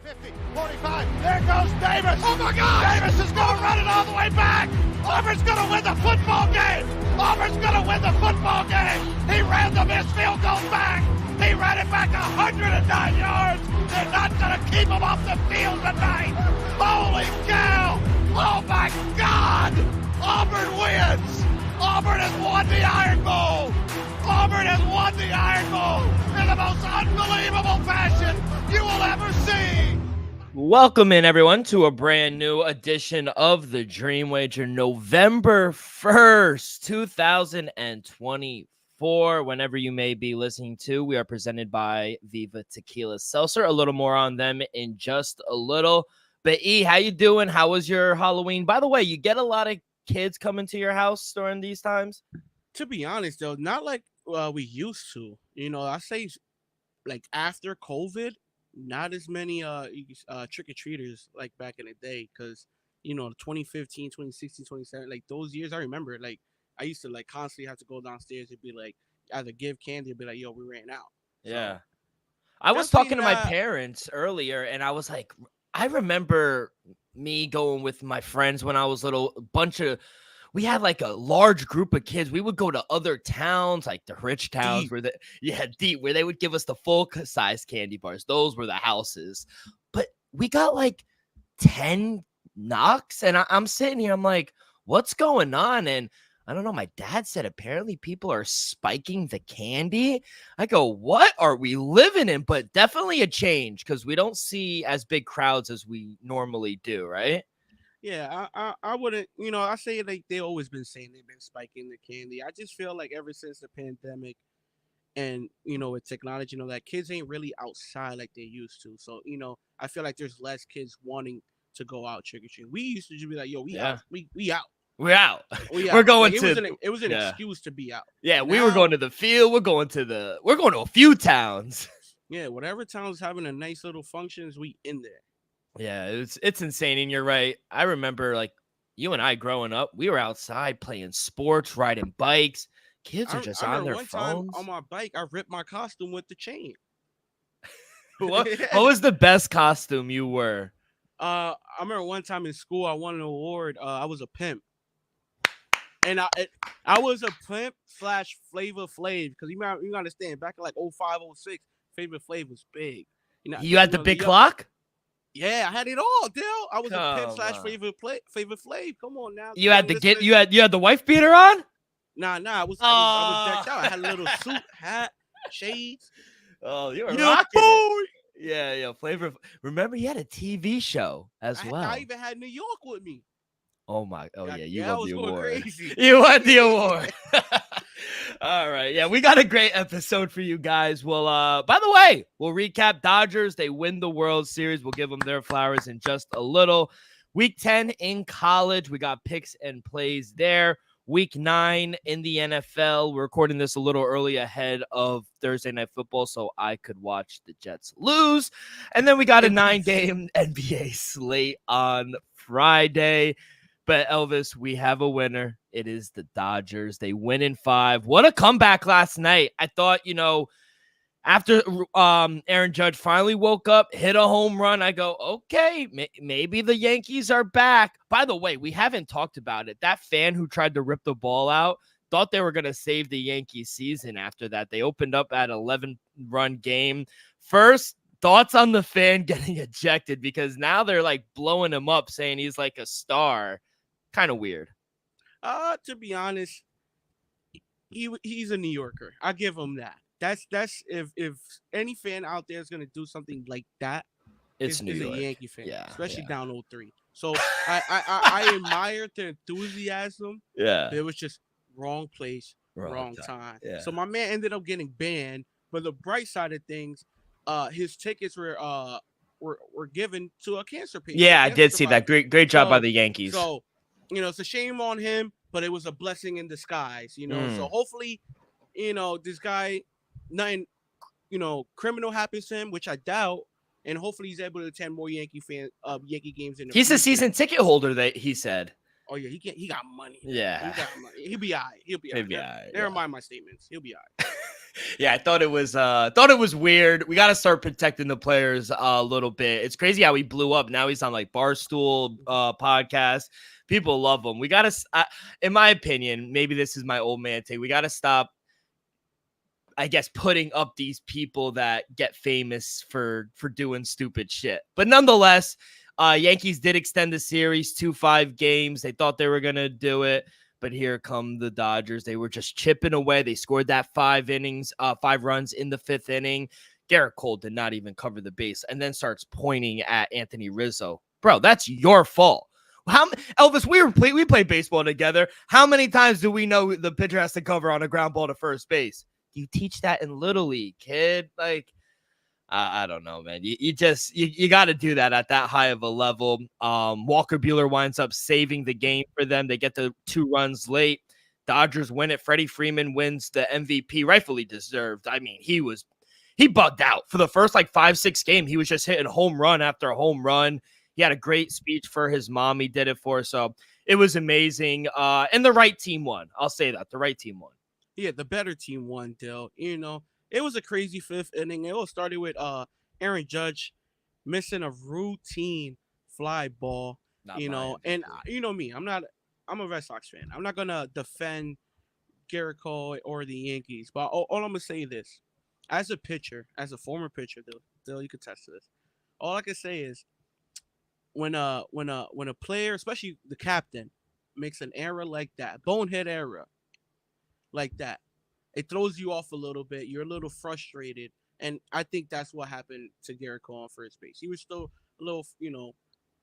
50, 45. There goes Davis. Oh, my God. Davis is going to run it all the way back. Auburn's going to win the football game. Auburn's going to win the football game. He ran the missed field goal back. He ran it back 109 yards. They're not going to keep him off the field tonight. Holy cow. Oh, my God. Auburn wins. Auburn has won the Iron Bowl. Auburn has won the Iron Bowl in the most unbelievable fashion you will ever see. Welcome in, everyone, to a brand new edition of the Dream Wager, November 1st, 2024. Whenever you may be listening to, we are presented by Viva Tequila Seltzer. A little more on them in just a little. But E, how you doing? How was your Halloween? By the way, you get a lot of kids coming to your house during these times? To be honest, though, not like we used to. You know, I say like after COVID, not as many trick-or-treaters like back in the day, because, you know, 2015, 2016, 2017, like those years, I remember, like, I used to, like, constantly have to go downstairs and be like, either give candy or be like, yo, we ran out. Yeah. So, I was talking to my parents earlier, and I was like, I remember me going with my friends when I was little, we had like a large group of kids. We would go to other towns, like the rich towns where where they would give us the full size candy bars. Those were the houses. But we got like 10 knocks, and I'm sitting here, I'm like, what's going on? And I don't know. My dad said apparently people are spiking the candy. I go, what are we living in? But definitely a change, because we don't see as big crowds as we normally do, right? Yeah, I wouldn't, you know, I say like they always been saying they've been spiking the candy. I just feel like ever since the pandemic and, you know, with technology, you know, that kids ain't really outside like they used to. So, you know, I feel like there's less kids wanting to go out trick-or-treating. We used to just be like, yo, we out. We out. We're out. We're going like, to. It was an excuse to be out. Yeah, we were going to the field. We're going to a few towns. Yeah, whatever town's having a nice little functions, we in there. Yeah, it's insane, and you're right. I remember, like, you and I growing up, we were outside playing sports, riding bikes. Kids are just on their phones. Time on my bike, I ripped my costume with the chain. What was the best costume you were? I remember one time in school, I won an award. I was a pimp. And I was a pimp / Flavor Flav, because you understand, back in like 05, 06, Flavor Flav was big. You had the big clock? Yeah, I had it all, Dale. I was a pimp / Flavor Flav. Come on now. You had the wife beater on? Nah. I was decked out. I had a little suit, hat, shades. Oh, you were rocking it. Yeah, Flavor. Remember, he had a TV show as well. I even had New York with me. You won the award. Crazy. You won the award. All right. Yeah, we got a great episode for you guys. Well, by the way, we'll recap Dodgers. They win the World Series. We'll give them their flowers in just a little. Week 10 in college. We got picks and plays there. Week 9 in the NFL. We're recording this a little early ahead of Thursday Night Football, so I could watch the Jets lose. And then we got a 9-game NBA slate on Friday. But Elvis, we have a winner. It is the Dodgers. They win in 5. What a comeback last night. I thought, you know, after Aaron Judge finally woke up, hit a home run, I go, okay, maybe the Yankees are back. By the way, we haven't talked about it. That fan who tried to rip the ball out thought they were going to save the Yankees season after that. They opened up at 11-run game. First, thoughts on the fan getting ejected, because now they're like blowing him up, saying he's like a star. Kind of weird. To be honest, he's a New Yorker. I give him that. That's if any fan out there is gonna do something like that, it's New York. A Yankee fan, especially down 0-3. So I admire the enthusiasm. Yeah, it was just wrong place, wrong time. Yeah. So my man ended up getting banned. But the bright side of things, his tickets were given to a cancer patient. Yeah, I did see that. Great job by the Yankees. So, you know, it's a shame on him, but it was a blessing in disguise, you know. So hopefully, you know, this guy, nothing, you know, criminal happens to him, which I doubt, and hopefully he's able to attend more Yankee games in the He's future. a season ticket holder, that he said. Oh yeah, he got money. Yeah, he got money. He'll be all right. He'll be all right. Never mind my statements. He'll be all right. Yeah, I thought it was weird. We got to start protecting the players a little bit. It's crazy how he blew up. Now he's on like Barstool podcast. People love him. We got to, in my opinion, maybe this is my old man take. We got to stop, I guess, putting up these people that get famous for doing stupid shit. But nonetheless, Yankees did extend the series to 5 games. They thought they were going to do it. But here come the Dodgers. They were just chipping away. They scored that 5 runs in the 5th inning. Garrett Cole did not even cover the base and then starts pointing at Anthony Rizzo. Bro, that's your fault. Elvis, we played baseball together. How many times do we know the pitcher has to cover on a ground ball to first base? You teach that in Little League, kid. Like, I don't know, man. You got to do that at that high of a level. Walker Buehler winds up saving the game for them. They get the 2 runs late. Dodgers win it. Freddie Freeman wins the MVP, rightfully deserved. I mean, he bugged out for the first 5-6 game. He was just hitting home run after home run. He had a great speech for his mom. He did it for, so it was amazing. And the right team won. I'll say that the right team won. Yeah, the better team won, Dill. It was a crazy 5th inning. It all started with Aaron Judge missing a routine fly ball. And you know me, I'm a Red Sox fan. I'm not gonna defend Garrett Cole or the Yankees, but all I'm gonna say this: as a pitcher, as a former pitcher, Dill, you can attest to this. All I can say is when a player, especially the captain, makes an error like that, bonehead error like that, it throws you off a little bit. You're a little frustrated. And I think that's what happened to Garrett Cole on first base. He was still a little,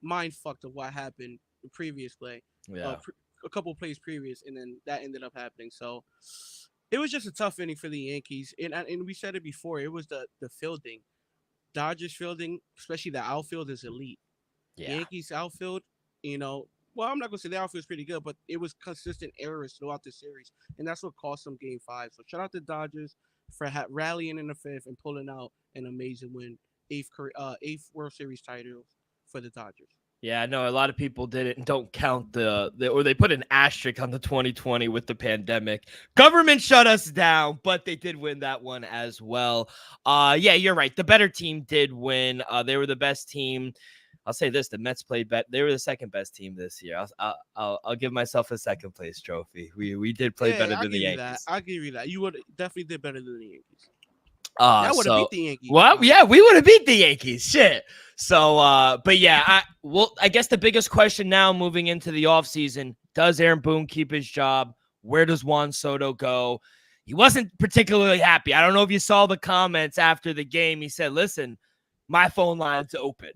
mind fucked of what happened the previous play. Yeah. A couple plays previous, and then that ended up happening. So it was just a tough inning for the Yankees. And we said it before. It was the fielding. Dodgers fielding, especially the outfield, is elite. Yeah. Yankees outfield, well, I'm not going to say the outfield is pretty good, but it was consistent errors throughout the series, and that's what cost them Game 5. So shout out to Dodgers for rallying in the 5th and pulling out an amazing win, 8th World Series title for the Dodgers. Yeah, no, a lot of people did it and don't count or they put an asterisk on the 2020 with the pandemic. Government shut us down, but they did win that one as well. Yeah, you're right. The better team did win. They were the best team. I'll say this: the Mets played better. They were the second best team this year. I'll give myself a second place trophy. We did play better than the Yankees. I'll give you that. You would definitely did better than the Yankees. I would have beat the Yankees. Well, yeah, we would have beat the Yankees. Shit. So, but yeah, I guess the biggest question now moving into the offseason, does Aaron Boone keep his job? Where does Juan Soto go? He wasn't particularly happy. I don't know if you saw the comments after the game. He said, listen, my phone line's open.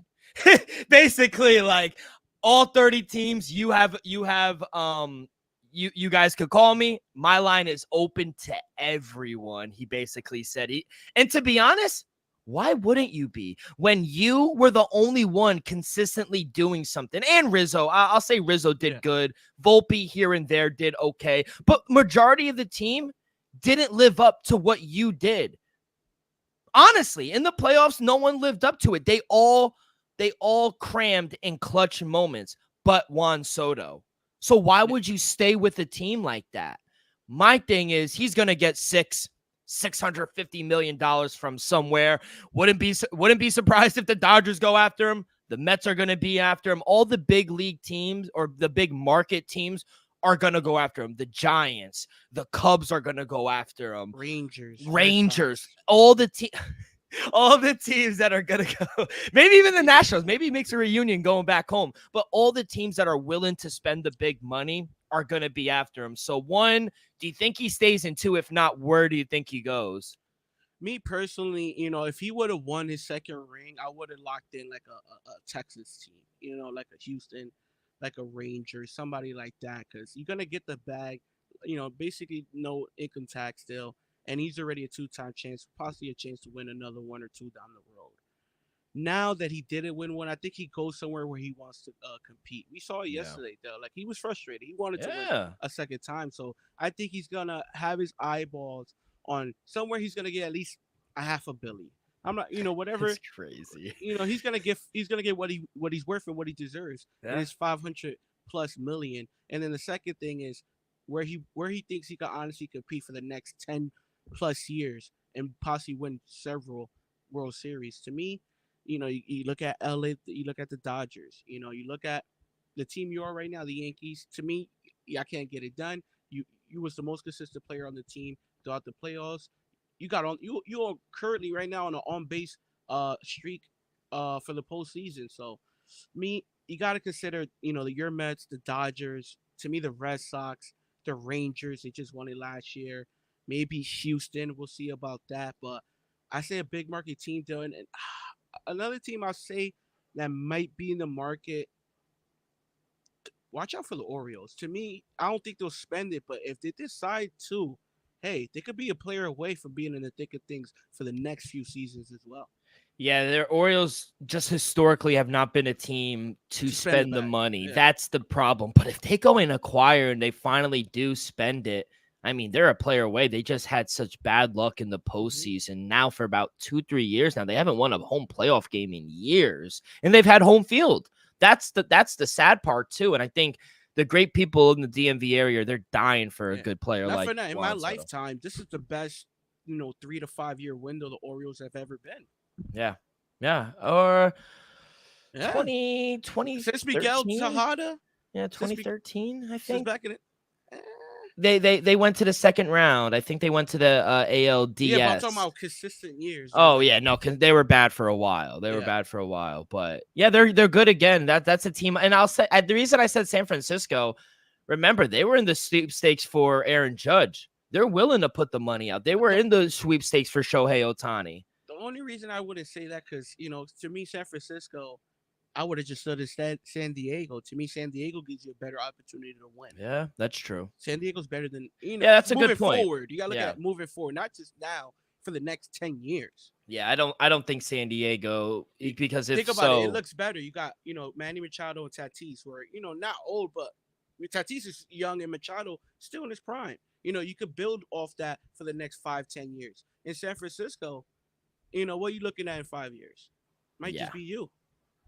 Basically, like all 30 teams, you guys could call me. My line is open to everyone. He basically said and to be honest, why wouldn't you be when you were the only one consistently doing something? And Rizzo, I'll say Rizzo did good. Volpe here and there did okay, but majority of the team didn't live up to what you did. Honestly, in the playoffs, no one lived up to it. They all crammed in clutch moments, but Juan Soto. So why would you stay with a team like that? My thing is he's going to get $650 million from somewhere. Wouldn't be surprised if the Dodgers go after him. The Mets are going to be after him. All the big league teams or the big market teams are going to go after him. The Giants, the Cubs are going to go after him. Rangers, all the teams that are going to go, maybe even the Nationals, maybe he makes a reunion going back home, but all the teams that are willing to spend the big money are going to be after him. So 1, do you think he stays, and 2, if not, where do you think he goes? Me personally, if he would have won his second ring, I would have locked in like a Texas team, like a Houston, like a Rangers, somebody like that, because you're going to get the bag, basically no income tax still. And he's already a 2-time chance, possibly a chance to win another 1 or 2 down the road. Now that he didn't win one, I think he goes somewhere where he wants to compete. We saw it yesterday, though. Like, he was frustrated. He wanted to win a second time. So I think he's going to have his eyeballs on somewhere he's going to get at least a $500 million. I'm not, whatever. It's crazy. He's going to get what he's worth and what he deserves. Yeah. And it's $500+ million. And then the second thing is where he thinks he can honestly compete for the next 10 plus years and possibly win several World Series. To me, you look at LA, you look at the Dodgers, you look at the team you are right now, the Yankees. To me, I can't get it done. You was the most consistent player on the team throughout the playoffs. You got on you are currently right now on an on base streak for the postseason. So me, you got to consider your Mets, the Dodgers. To me, the Red Sox, the Rangers. They just won it last year. Maybe Houston. We'll see about that. But I say a big market team doing and another team I'll say that might be in the market. Watch out for the Orioles. To me, I don't think they'll spend it, but if they decide to, hey, they could be a player away from being in the thick of things for the next few seasons as well. Yeah, their Orioles just historically have not been a team to spend it spend the back. money. Yeah. That's the problem. But if they go and acquire and they finally do spend it, I mean, they're a player away. They just had such bad luck in the postseason. Now for about 2-3 years now, they haven't won a home playoff game in years, and they've had home field. That's the sad part too. And I think the great people in the DMV area, they're dying for a good player Not like for that. In Juan my Soto. lifetime, this is the best 3 to 5 year window the Orioles have ever been. Yeah. Or Yeah. 2020 Since Miguel Tejada. Yeah, 2013, I Since think. back in it. They went to the second round. I think they went to the ALDS. Yeah, but I'm talking about consistent years. Oh yeah, no, because they were bad for a while. But yeah, they're good again. That's a team. And I'll say the reason I said San Francisco. Remember, they were in the sweepstakes for Aaron Judge. They're willing to put the money out. They were in the sweepstakes for Shohei Ohtani. The only reason I wouldn't say that because to me, San Francisco, I would have just said it's San Diego. To me, San Diego gives you a better opportunity to win. Yeah, that's true. San Diego's better than Yeah, that's a good point. Forward, you gotta look at moving forward, not just now for the next 10 years. Yeah, I don't think San Diego because think about it looks better. You got Manny Machado and Tatis, who are not old, but Tatis is young and Machado still in his prime. You could build off that for the next 5-10 years. In San Francisco, what are you looking at in 5 years? Might just be you.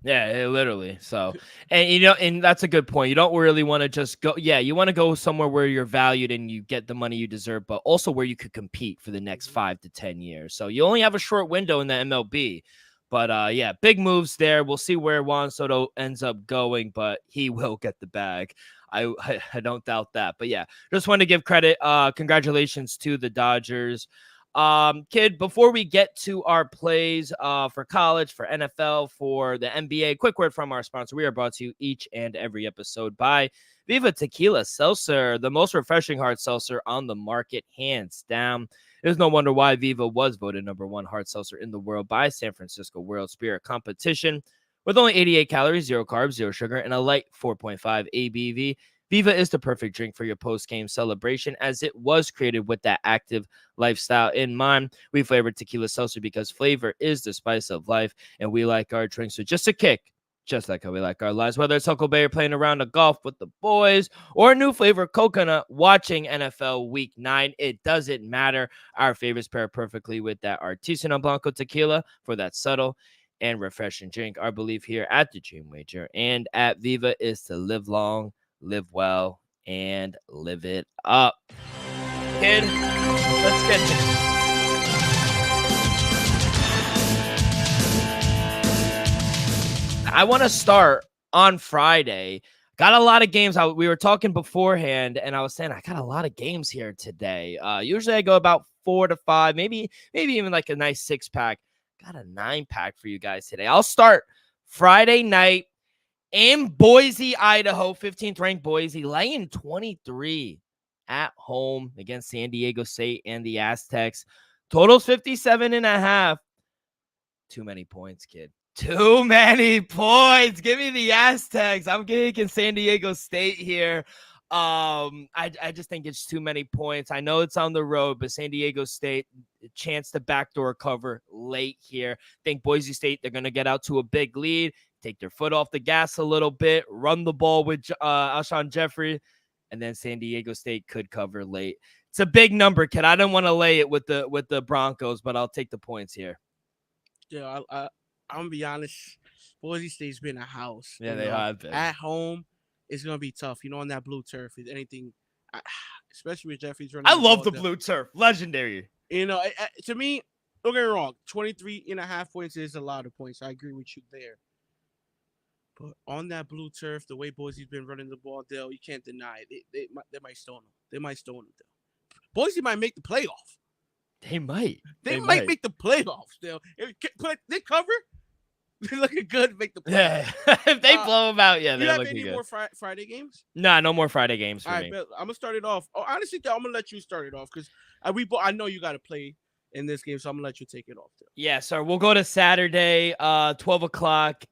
Yeah, literally. So, and that's a good point. You don't really want to just go. Yeah, you want to go somewhere where you're valued and you get the money you deserve, but also where you could compete for the next 5 to 10 years. So you only have a short window in the MLB. But yeah, big moves there. We'll see where Juan Soto ends up going, but he will get the bag. I don't doubt that. But yeah, just want to give credit. Congratulations to the Dodgers. Kid, before we get to our plays for college, for NFL, for the NBA, quick word from our sponsor. We are brought to you each and every episode by Viva Tequila Seltzer, the most refreshing hard seltzer on the market, hands down. There's no wonder why Viva was voted #1 hard seltzer in the world by San Francisco World Spirit Competition. With only 88 calories, 0 carbs, 0 sugar, and a light 4.5 ABV, Viva is the perfect drink for your post-game celebration as it was created with that active lifestyle in mind. We flavored tequila seltzer because flavor is the spice of life, and we like our drinks with just a kick, just like how we like our lives. Whether it's Huckleberry playing around a golf with the boys or a new flavor coconut watching NFL Week 9, it doesn't matter. Our favorites pair perfectly with that Artisanal Blanco tequila for that subtle and refreshing drink. Our belief here at the Dream Wager and at Viva is to live long, live well, and live it up. Kid, let's get it. I want to start on Friday. Got a lot of games. We were talking beforehand, and I was saying I got a lot of games here today. Usually I go about 4 to 5, maybe even like a nice 6-pack. Got a 9-pack for you guys today. I'll start Friday night in Boise, Idaho. 15th ranked Boise, laying 23 at home against San Diego State and the Aztecs. Totals 57.5. Too many points, kid. Too many points. Give me the Aztecs. I'm taking San Diego State here. I just think it's too many points. I know it's on the road, but San Diego State, chance to backdoor cover late here. Think Boise State, they're going to get out to a big lead, take their foot off the gas a little bit, run the ball with Alshon Jeffrey, and then San Diego State could cover late. It's a big number, kid. I don't want to lay it with the Broncos, but I'll take the points here. Yeah, I'm gonna be honest. Boise State's been a house. Yeah, they have been. At home, it's gonna be tough. On that blue turf, if anything, especially with Jeffrey's running. I love the blue turf. Legendary. To me, don't get me wrong, 23.5 points is a lot of points. I agree with you there. But on that blue turf, the way Boise's been running the ball, Dale, you can't deny it. They might stone him. They might stone him, Dale. Boise might make the playoff. They might. They might make the playoffs, Dale. They cover. They're looking good to make the playoffs. Yeah. If they blow them out, yeah, they're looking good. Do you have any more Friday games? Nah, no more Friday games for me. I'm gonna start it off. Oh, honestly, I'm gonna let you start it off because I know you got to play in this game, so I'm gonna let you take it off. Too. Yeah, so we'll go to Saturday, 12 o'clock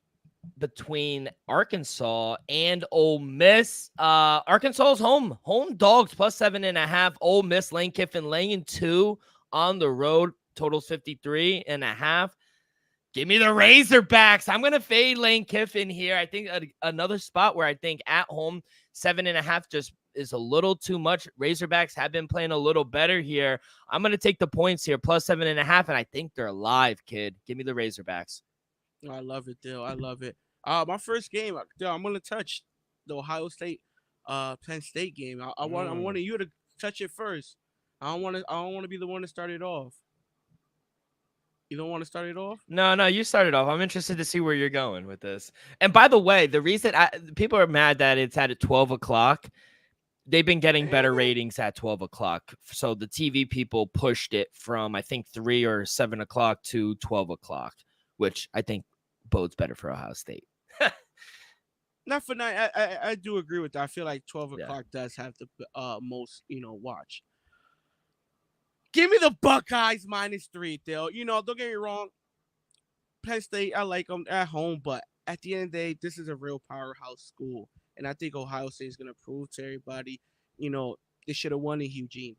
between Arkansas and Ole Miss. Arkansas's home dogs plus 7.5. Ole Miss, Lane Kiffin laying 2 on the road. Totals 53.5. Give me the Razorbacks. I'm going to fade Lane Kiffin here. I think another spot where I think at home, 7.5 just is a little too much. Razorbacks have been playing a little better here. I'm going to take the points here, plus 7.5, and I think they're live, kid. Give me the Razorbacks. I love it, Dale. I love it. My first game, Dale, I'm going to touch the Ohio State, Penn State game. I want you to touch it first. I don't want to be the one to start it off. You don't want to start it off? No, you started off. I'm interested to see where you're going with this. And by the way, the reason people are mad that it's at 12 o'clock, they've been getting better ratings at 12 o'clock. So the TV people pushed it from, I think, 3 or 7 o'clock to 12 o'clock, which I think bodes better for Ohio State. Not for night. I do agree with that. I feel like 12 o'clock does have the most, watch. Give me the Buckeyes -3, Dale. Don't get me wrong. Penn State, I like them at home, but at the end of the day, this is a real powerhouse school. And I think Ohio State is going to prove to everybody, they should have won in Eugene,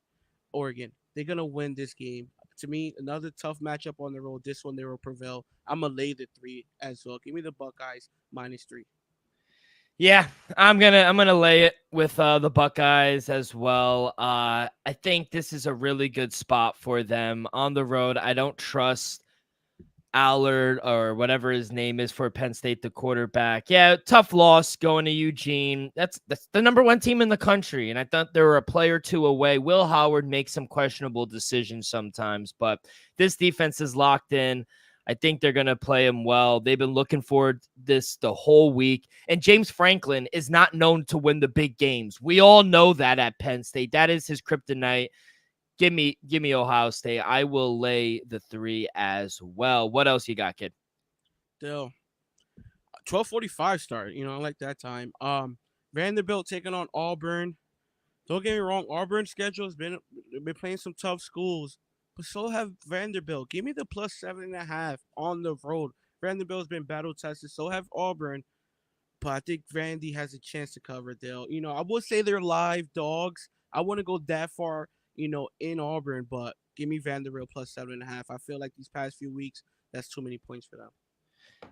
Oregon. They're going to win this game. To me, another tough matchup on the road. This one, they will prevail. I'm going to lay the 3 as well. Give me the Buckeyes -3. Yeah, I'm gonna lay it with the Buckeyes as well. I think this is a really good spot for them on the road. I don't trust Allard or whatever his name is for Penn State, the quarterback. Yeah, tough loss going to Eugene. That's the number 1 team in the country, and I thought they were a play or two away. Will Howard makes some questionable decisions sometimes, but this defense is locked in. I think they're going to play him well. They've been looking forward to this the whole week. And James Franklin is not known to win the big games. We all know that at Penn State. That is his kryptonite. Give me Ohio State. I will lay the 3 as well. What else you got, kid? Still, 12:45 start. I like that time. Vanderbilt taking on Auburn. Don't get me wrong. Auburn's schedule has been playing some tough schools. But so have Vanderbilt. Give me the plus 7.5 on the road. Vanderbilt's been battle tested. So have Auburn. But I think Vandy has a chance to cover, Dale. I would say they're live dogs. I wouldn't go that far, in Auburn. But give me Vanderbilt plus 7.5. I feel like these past few weeks, that's too many points for them.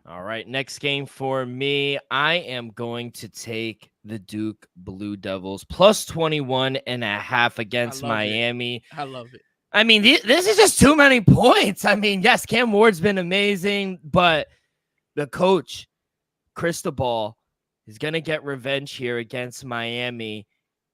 All right, next game for me. I am going to take the Duke Blue Devils plus 21.5 against Miami. I love it. I mean, this is just too many points. I mean, yes, Cam Ward's been amazing, but the coach, Cristobal, is going to get revenge here against Miami.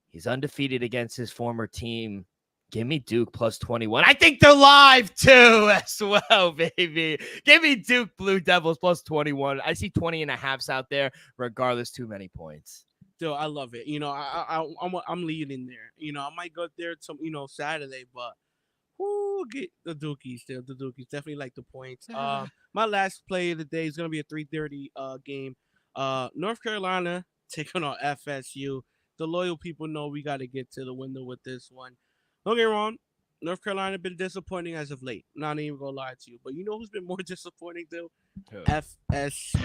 He's undefeated against his former team. Give me Duke plus 21. I think they're live too as well, baby. Give me Duke Blue Devils plus 21. I see 20.5s out there. Regardless, too many points. Still, I love it. I'm leading there. I might go there Saturday, but get the Dukies. Still, the Dukies definitely like the points. My last play of the day is gonna be a 3:30 game. North Carolina taking on FSU. The loyal people know we got to get to the window with this one. Don't get me wrong, North Carolina been disappointing as of late. Not even gonna lie to you, but you know who's been more disappointing though? FSU.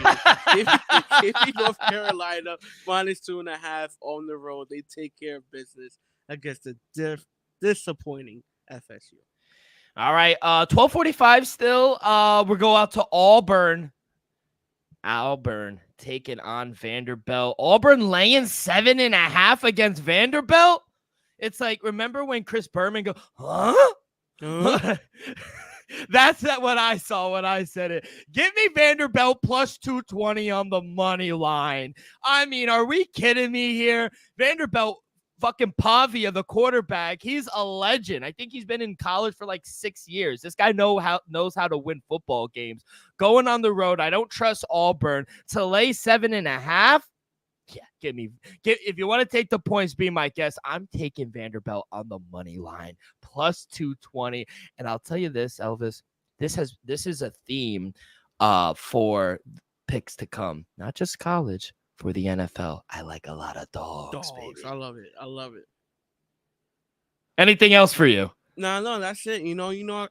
give me North Carolina -2.5 on the road. They take care of business against the disappointing FSU. All right, 12:45 still. We'll go out to Auburn. Auburn taking on Vanderbilt. Auburn laying 7.5 against Vanderbilt. It's like, remember when Chris Berman go, huh? That's what I saw when I said it. Give me Vanderbilt plus 220 on the money line. I mean, are we kidding me here? Vanderbilt fucking Pavia, the quarterback, he's a legend. I think he's been in college for like 6 years. This guy knows how to win football games. Going on the road, I don't trust Auburn to lay 7.5. Yeah, if you want to take the points, be my guest. I'm taking Vanderbilt on the money line, plus 220. And I'll tell you this, Elvis, this is a theme for picks to come, not just college, for the NFL. I like a lot of dogs, baby. I love it. I love it. Anything else for you? No, that's it.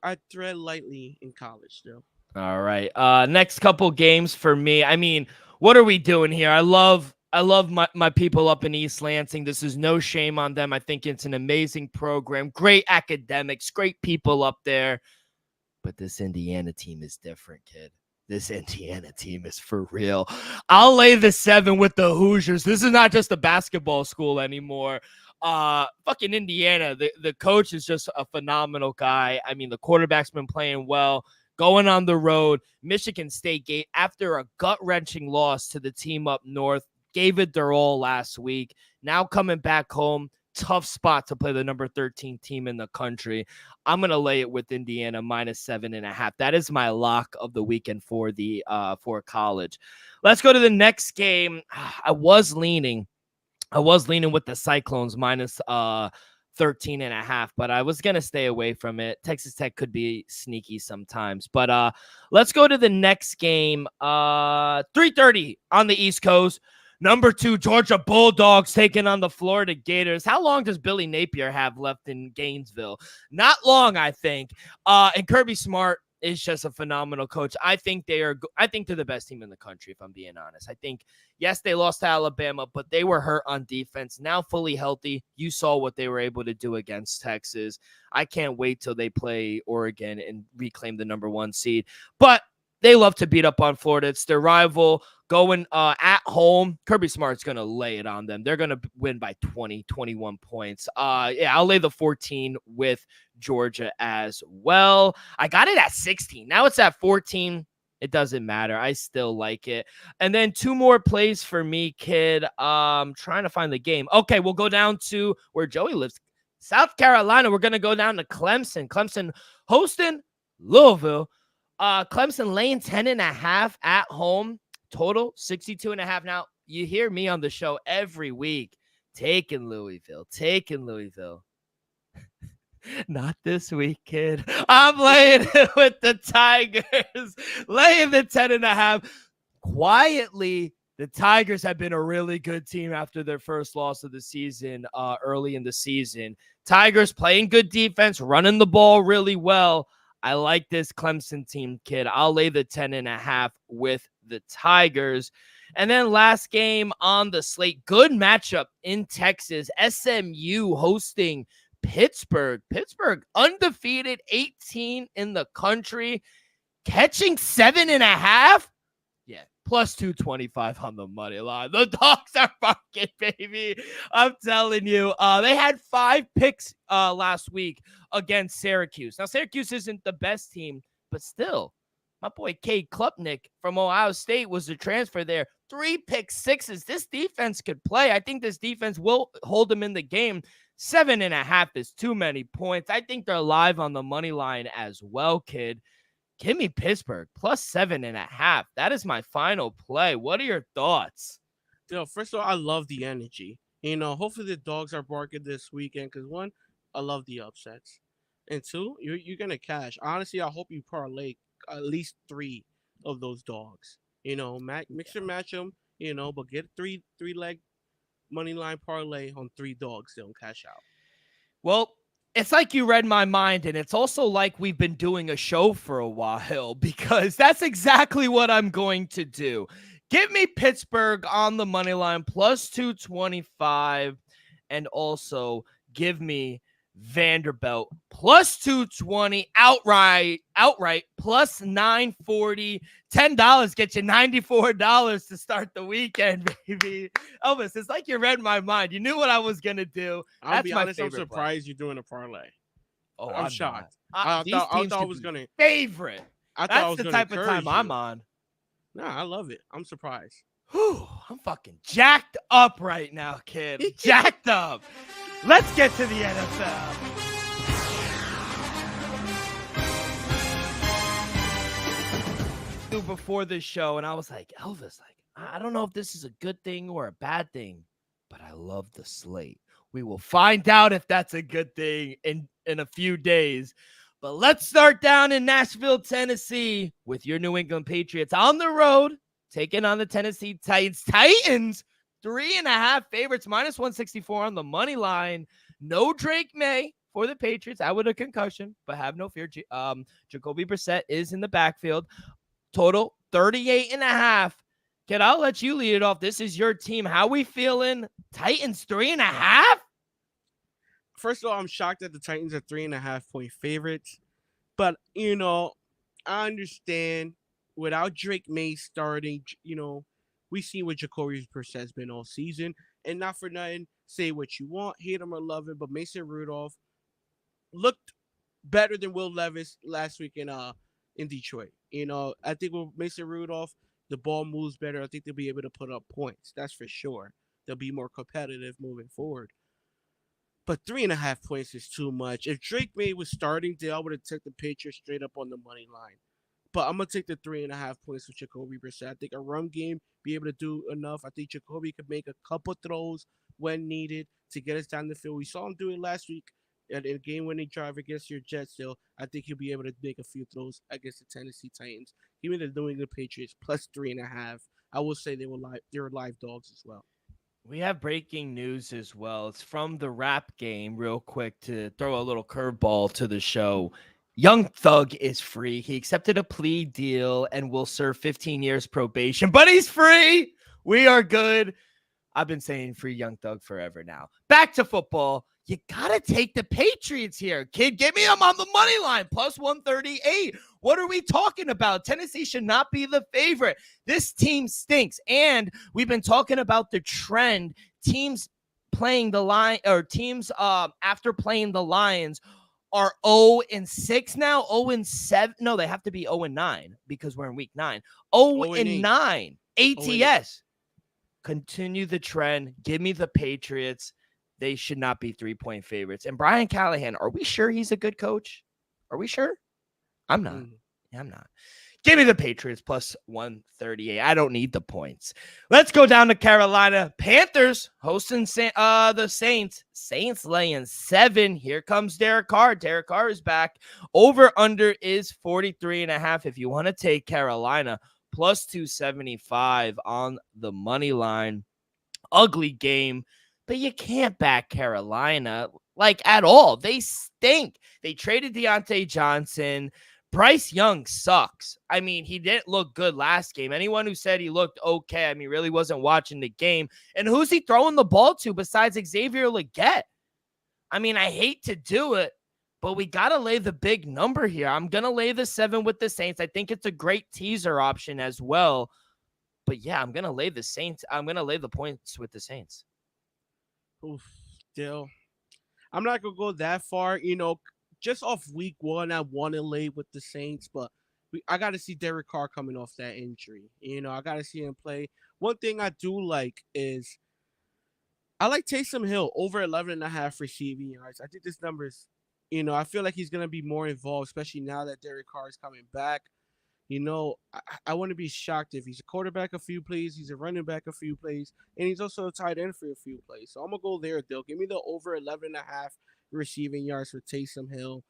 I thread lightly in college still. All right. Next couple games for me. I mean, what are we doing here? I love my people up in East Lansing. This is no shame on them. I think it's an amazing program. Great academics, great people up there. But this Indiana team is different, kid. This Indiana team is for real. I'll lay the 7 with the Hoosiers. This is not just a basketball school anymore. Fucking Indiana. The coach is just a phenomenal guy. I mean, the quarterback's been playing well. Going on the road, Michigan State after a gut-wrenching loss to the team up north, gave it their all last week. Now coming back home, tough spot to play the number 13 team in the country. I'm going to lay it with Indiana minus 7.5. That is my lock of the weekend for college. Let's go to the next game. I was leaning with the Cyclones minus 13.5, but I was going to stay away from it. Texas Tech could be sneaky sometimes, but let's go to the next game. 3:30 on the East Coast. Number 2, Georgia Bulldogs taking on the Florida Gators. How long does Billy Napier have left in Gainesville? Not long, I think. And Kirby Smart is just a phenomenal coach. I think they're the best team in the country, if I'm being honest. I think, yes, they lost to Alabama, but they were hurt on defense. Now fully healthy. You saw what they were able to do against Texas. I can't wait till they play Oregon and reclaim the number 1 seed. But they love to beat up on Florida. It's their rival. Going at home, Kirby Smart's going to lay it on them. They're going to win by 20, 21 points. I'll lay the 14 with Georgia as well. I got it at 16. Now it's at 14. It doesn't matter. I still like it. And then 2 more plays for me, kid. Trying to find the game. Okay, we'll go down to where Joey lives. South Carolina. We're going to go down to Clemson. Clemson hosting Louisville. Clemson laying 10.5 at home. Total 62.5. Now, you hear me on the show every week. Taking Louisville. Not this week, kid. I'm laying it with the Tigers. Laying the 10.5. Quietly, the Tigers have been a really good team after their first loss of the season, early in the season. Tigers playing good defense, running the ball really well. I like this Clemson team, kid. I'll lay the 10.5 with the Tigers. And then last game on the slate, good matchup in Texas. SMU hosting Pittsburgh. Pittsburgh undefeated, 18 in the country, catching 7.5. Yeah, plus 225 on the money line. The dogs are fucking, baby. I'm telling you. They had 5 picks last week against Syracuse. Now, Syracuse isn't the best team, but still, my boy Cade Klubnik from Ohio State was the transfer there. 3 pick sixes. This defense could play. I think this defense will hold them in the game. 7.5 is too many points. I think they're live on the money line as well, kid. Give me Pittsburgh plus 7.5. That is my final play. What are your thoughts? First of all, I love the energy. Hopefully the dogs are barking this weekend because 1, I love the upsets, and 2, you're gonna cash. Honestly, I hope you parlay at least 3 of those dogs. Mix and match them. But get 3 leg money line parlay on 3 dogs. They'll cash out. Well, it's like you read my mind, and it's also like we've been doing a show for a while, because that's exactly what I'm going to do. Give me Pittsburgh on the money line plus 225, and also give me Vanderbilt plus 220 outright plus 940. $10 get you $94 to start the weekend, baby. Elvis, it's like you read my mind. You knew what I was gonna do. I'll be honest, I'm surprised you're doing a parlay. Oh, I'm shocked. I thought I was gonna favorite. That's the type of time I'm on. Nah, I love it. I'm surprised. Whew, I'm fucking jacked up right now, kid. Jacked up. Let's get to the NFL. Before this show, and I was like, Elvis, I don't know if this is a good thing or a bad thing, but I love the slate. We will find out if that's a good thing in a few days. But let's start down in Nashville, Tennessee, with your New England Patriots on the road, taking on the Tennessee Titans. Titans, 3.5 favorites, minus 164 on the money line. No Drake May for the Patriots, out with a concussion, but have no fear. Jacoby Brissett is in the backfield. Total 38.5. Kid, I'll let you lead it off. This is your team. How we feeling? Titans 3.5? First of all, I'm shocked that the Titans are 3.5-point favorites. But, I understand without Drake May starting, we see what Jacoby Brissett's been all season. And not for nothing, say what you want, hate him or love him, but Mason Rudolph looked better than Will Levis last week in Detroit. I think with Mason Rudolph, the ball moves better. I think they'll be able to put up points. That's for sure. They'll be more competitive moving forward. But 3.5 points is too much. If Drake May was starting, I would have taken the Patriots straight up on the money line. But I'm going to take the 3.5 points with Jacoby Brissett. I think a run game be able to do enough. I think Jacoby could make a couple throws when needed to get us down the field. We saw him do it last week in a game-winning drive against your Jets. Still, I think he'll be able to make a few throws against the Tennessee Titans. Give me the New England Patriots plus 3.5. I will say they were live dogs as well. We have breaking news as well. It's from the rap game, real quick, to throw a little curveball to the show. Young Thug is free. He accepted a plea deal and will serve 15 years probation, but he's free. We are good. I've been saying free Young Thug forever now. Back to football. You got to take the Patriots here, kid. Give me them on the money line, plus 138. What are we talking about? Tennessee should not be the favorite. This team stinks. And we've been talking about the trend. Teams playing the line, or teams after playing the Lions are 0-6 now, 0-7. No, they have to be 0-9 because we're in week 9. 0-9 ATS. Continue the trend. Give me the Patriots. They should not be 3-point favorites. And Brian Callahan, are we sure he's a good coach? Are we sure? I'm not. I'm not. Give me the Patriots plus 138. I don't need the points. Let's go down to Carolina. Panthers hosting the Saints. Saints laying 7. Here comes Derek Carr. Derek Carr is back. Over-under is 43.5. If you want to take Carolina, plus 275 on the money line. Ugly game. But you can't back Carolina, at all. They stink. They traded Deontay Johnson. Bryce Young sucks. I mean, he didn't look good last game. Anyone who said he looked okay, really wasn't watching the game. And who's he throwing the ball to besides Xavier Legette? I hate to do it, but we got to lay the big number here. I'm going to lay the 7 with the Saints. I think it's a great teaser option as well. But yeah, I'm going to lay the Saints. I'm going to lay the points with the Saints. Oof, still, I'm not gonna go that far. Just off week 1, I want to lay with the Saints, but I got to see Derek Carr coming off that injury. I got to see him play. One thing I do like is I like Taysom Hill over 11.5 receiving yards. I think this number is, I feel like he's gonna be more involved, especially now that Derek Carr is coming back. I wouldn't be shocked if he's a quarterback a few plays, he's a running back a few plays, and he's also a tight end for a few plays. So I'm going to go there, Dill. Give me the over 11.5 receiving yards for Taysom Hill.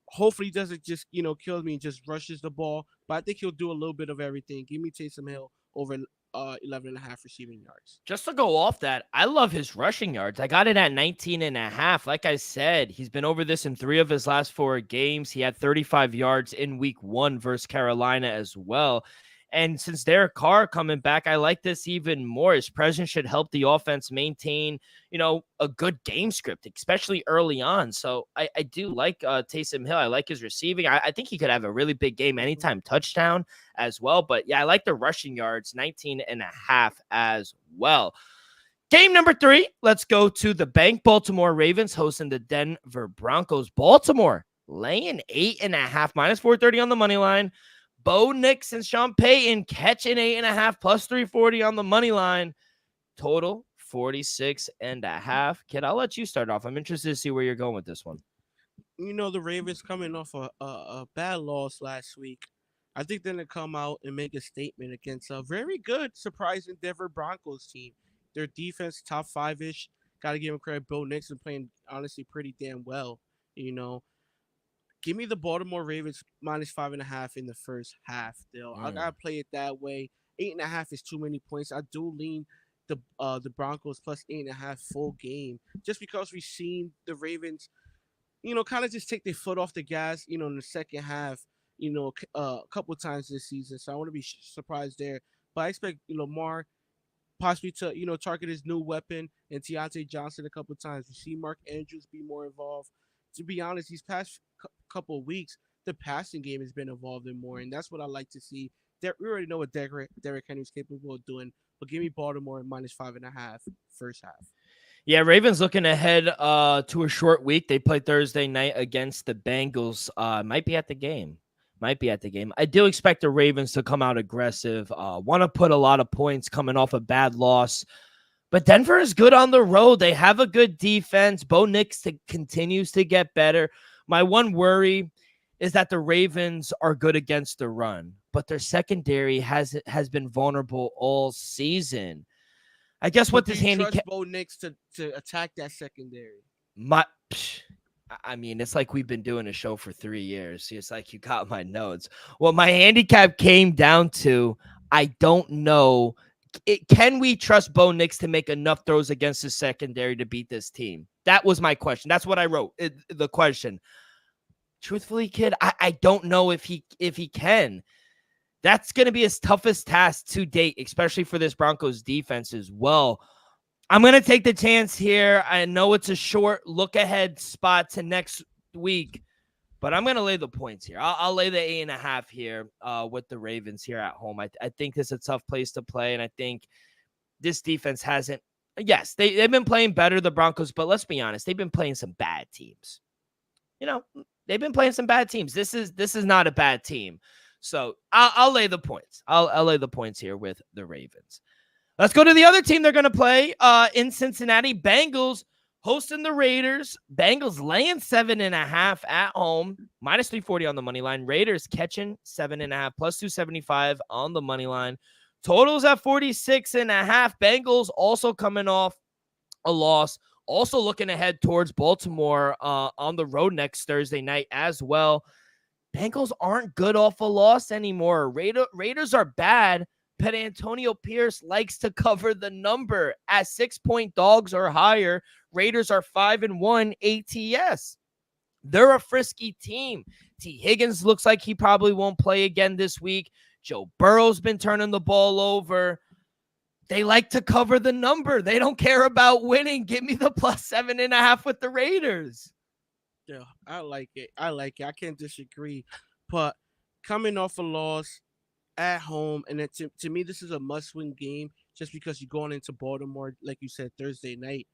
Hopefully he doesn't just, kill me and just rushes the ball, but I think he'll do a little bit of everything. Give me Taysom Hill over 11.5 receiving yards. Just to go off that, I love his rushing yards. I got it at 19.5. Like I said, he's been over this in 3 of his last 4 games. He had 35 yards in week 1 versus Carolina as well. And since Derek Carr coming back, I like this even more. His presence should help the offense maintain, a good game script, especially early on. So I do like Taysom Hill. I like his receiving. I think he could have a really big game, anytime touchdown as well. But yeah, I like the rushing yards, 19.5 as well. Game number 3, let's go to the bank. Baltimore Ravens hosting the Denver Broncos. Baltimore laying 8.5, minus 430 on the money line. Bo Nix and Sean Payton catching 8.5 plus 340 on the money line. Total 46.5. Kid, I'll let you start off. I'm interested to see where you're going with this one. The Ravens coming off a bad loss last week. I think they're going to come out and make a statement against a very good, surprising Denver Broncos team. Their defense, top five-ish. Got to give them credit. Bo Nix is playing, honestly, pretty damn well. You know, give me the Baltimore Ravens minus 5.5 in the first half. Still, I gotta play it that way. 8.5 is too many points. I do lean the Broncos plus 8.5 full game, just because we've seen the Ravens, kind of just take their foot off the gas, in the second half, a couple times this season. So I want to be surprised there. But I expect Lamar possibly to target his new weapon and Deontay Johnson a couple times. We see Mark Andrews be more involved. To be honest, these past couple of weeks, the passing game has been involved in more, and that's what I like to see. We already know what Derrick Henry's capable of doing, but give me Baltimore minus 5.5 first half. Yeah, Ravens looking ahead to a short week. They play Thursday night against the Bengals. Might be at the game. I do expect the Ravens to come out aggressive. Want to put a lot of points coming off a bad loss. But Denver is good on the road. They have a good defense. Bo Nix continues to get better. My one worry is that the Ravens are good against the run, but their secondary has been vulnerable all season. I guess what this handicap. Trust Bo Nix to attack that secondary. It's like we've been doing a show for 3 years. It's like you got my notes. Well, my handicap came down to I don't know. Can we trust Bo Nix to make enough throws against the secondary to beat this team? That was my question. That's what I wrote. The question. Truthfully, kid, I don't know if he can. That's going to be his toughest task to date, especially for this Broncos defense as well. I'm going to take the chance here. I know it's a short look ahead spot to next week, but I'm going to lay the points here. I'll lay the 8.5 here with the Ravens here at home. I think this is a tough place to play, and I think this defense hasn't. Yes, they've been playing better, the Broncos, but let's be honest, they've been playing some bad teams. They've been playing some bad teams. This is not a bad team. So I'll lay the points. I'll lay the points here with the Ravens. Let's go to the other team they're going to play in Cincinnati. Bengals hosting the Raiders. Bengals laying 7.5 at home. Minus 340 on the money line. Raiders catching 7.5 plus 275 on the money line. Totals at 46.5. Bengals also coming off a loss. Also looking ahead towards Baltimore on the road next Thursday night as well. Bengals aren't good off a loss anymore. Raiders are bad, but Antonio Pierce likes to cover the number at 6-point dogs or higher. Raiders are 5-1 ATS. They're a frisky team. T. Higgins looks like he probably won't play again this week. Joe Burrow's been turning the ball over. They like to cover the number. They don't care about winning. Give me the plus 7.5 with the Raiders. Yeah, I like it. I can't disagree. But coming off a loss at home, and to me, this is a must-win game just because you're going into Baltimore, like you said, Thursday night.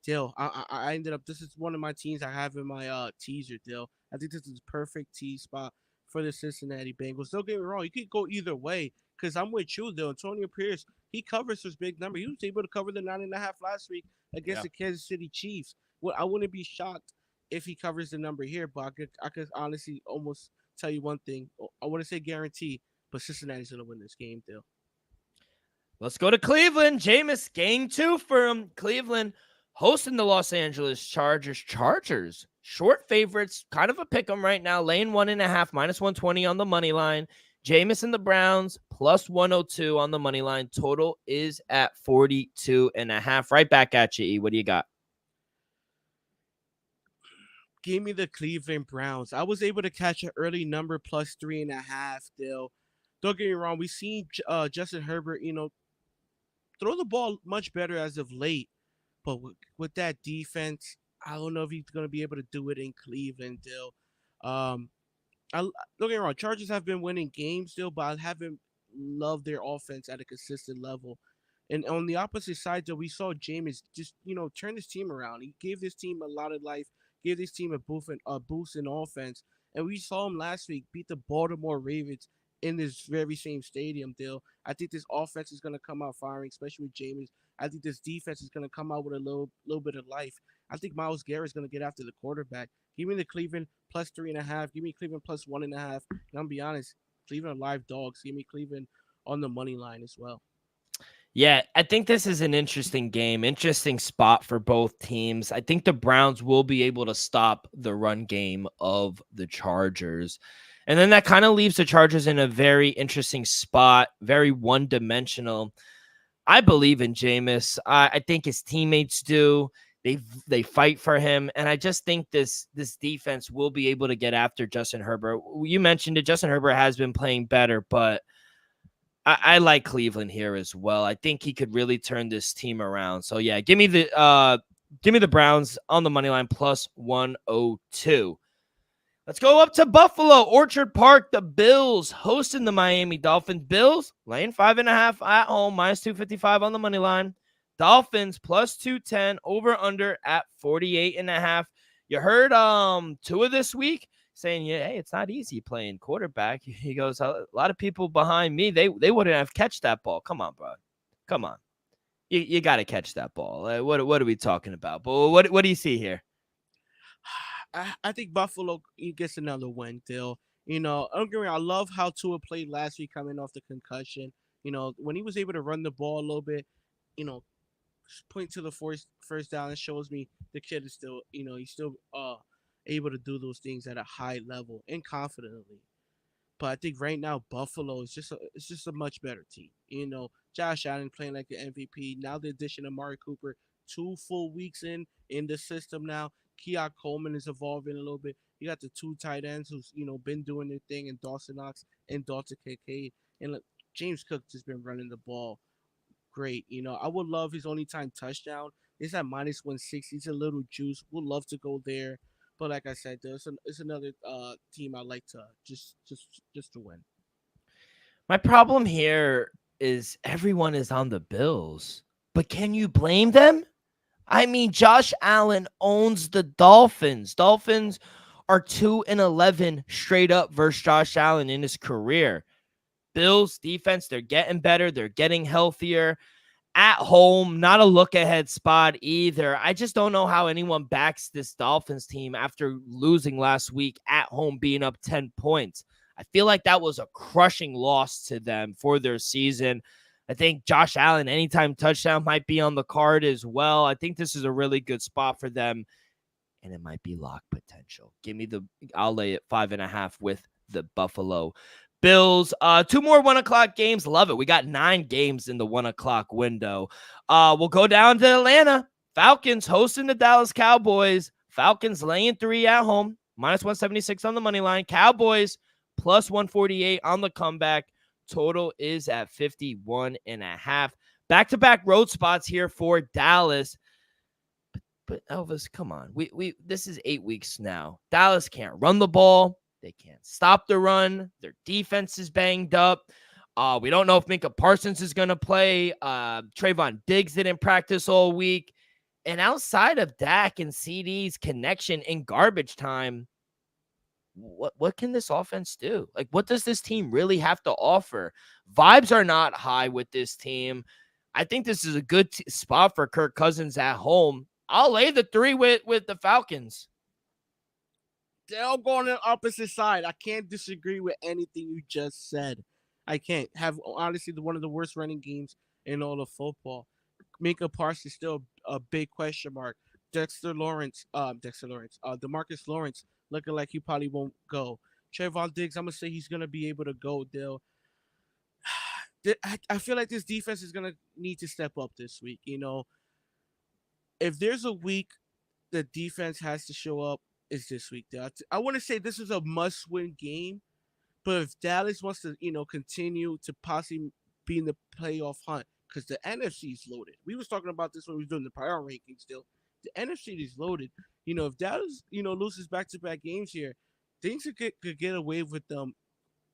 Dill, I ended up. This is one of my teams I have in my teaser. Dill, I think this is a perfect tee spot for the Cincinnati Bengals. Don't get me wrong, you could go either way because I'm with you, Dill. Antonio Pierce, he covers his big number. He was able to cover the 9.5 last week against the Kansas City Chiefs. Well, I wouldn't be shocked if he covers the number here, but I could honestly almost tell you one thing. I wouldn't say guarantee, but Cincinnati's gonna win this game, Dill. Let's go to Cleveland. Jameis, game 2 from Cleveland, hosting the Los Angeles Chargers. Chargers, short favorites, kind of a pick 'em right now, laying 1.5, minus 120 on the money line. Jameis and the Browns, plus 102 on the money line. Total is at 42.5. Right back at you, E. What do you got? Give me the Cleveland Browns. I was able to catch an early number plus 3.5, Dill. Don't get me wrong. We've seen Justin Herbert, throw the ball much better as of late. But with that defense, I don't know if he's going to be able to do it in Cleveland, Dill. Don't get me wrong. Chargers have been winning games, Dill, but I haven't loved their offense at a consistent level. And on the opposite side, though, we saw Jameis just, turn this team around. He gave this team a lot of life, gave this team a boost in offense. And we saw him last week beat the Baltimore Ravens in this very same stadium, Dill. I think this offense is gonna come out firing, especially with Jameis. I think this defense is gonna come out with a little bit of life. I think Miles Garrett is gonna get after the quarterback. Give me the Cleveland plus 3.5. Give me Cleveland plus 1.5. And I'm gonna be honest, Cleveland are live dogs. Give me Cleveland on the money line as well. Yeah, I think this is an interesting game, interesting spot for both teams. I think the Browns will be able to stop the run game of the Chargers. And then that kind of leaves the Chargers in a very interesting spot, very one-dimensional. I believe in Jameis. I think his teammates do. They fight for him, and I just think this defense will be able to get after Justin Herbert. You mentioned it. Justin Herbert has been playing better, but I like Cleveland here as well. I think he could really turn this team around. So yeah, give me the Browns on the money line plus 102. Let's go up to Buffalo, Orchard Park. The Bills hosting the Miami Dolphins. Bills laying 5.5 at home, minus 255 on the money line. Dolphins plus 210 over under at 48.5. You heard Tua this week saying, yeah, hey, it's not easy playing quarterback. He goes, a lot of people behind me, they wouldn't have catch that ball. Come on, bro. Come on. You got to catch that ball. What are we talking about? But what do you see here? I think Buffalo gets another win, Dill. Don't get me wrong, I love how Tua played last week coming off the concussion. When he was able to run the ball a little bit, you know, point to the first down, it shows me the kid is still, he's still able to do those things at a high level and confidently. But I think right now Buffalo is just a much better team. Josh Allen playing like the MVP. Now the addition of Mari Cooper, 2 full weeks in the system now. Keon Coleman is evolving a little bit. You got the two tight ends who's been doing their thing, and Dawson Knox and Dalton Kincaid, and James Cook just been running the ball great. I would love his only time touchdown. It's at minus 160. It's a little juice. Would love to go there. But like I said, it's another team I like to just to win. My problem here is everyone is on the Bills, but can you blame them? I mean, Josh Allen owns the Dolphins. Dolphins are 2-11 straight up versus Josh Allen in his career. Bills defense, they're getting better. They're getting healthier. At home, not a look ahead spot either. I just don't know how anyone backs this Dolphins team after losing last week at home, being up 10 points. I feel like that was a crushing loss to them for their season. I think Josh Allen, anytime touchdown might be on the card as well. I think this is a really good spot for them, and it might be lock potential. I'll lay it 5.5 with the Buffalo Bills. 2 more 1 o'clock games. Love it. We got 9 games in the 1 o'clock window. We'll go down to Atlanta. Falcons hosting the Dallas Cowboys. Falcons laying 3 at home, minus 176 on the money line. Cowboys plus 148 on the comeback. Total is at 51.5. Back-to-back road spots here for Dallas. But Elvis, come on. We this is 8 weeks now. Dallas can't run the ball. They can't stop the run. Their defense is banged up. We don't know if Micah Parsons is going to play. Trayvon Diggs didn't practice all week. And outside of Dak and CD's connection in garbage time, what can this offense do? Like, what does this team really have to offer? Vibes are not high with this team. I think this is a good spot for Kirk Cousins at home. I'll lay the 3 with the Falcons. They're all going on the opposite side. I can't disagree with anything you just said. I can't. Have honestly one of the worst running games in all of football. Micah Parsons still a big question mark. Demarcus Lawrence looking like he probably won't go. Trayvon Diggs, I'm gonna say he's gonna be able to go. Dill. I feel like this defense is gonna need to step up this week. If there's a week the defense has to show up, is this week. I want to say this is a must-win game, but if Dallas wants to, continue to possibly be in the playoff hunt, because the NFC is loaded. We was talking about this when we were doing the prior rankings. Still, the NFC is loaded. If Dallas, loses back-to-back games here, things could get away with them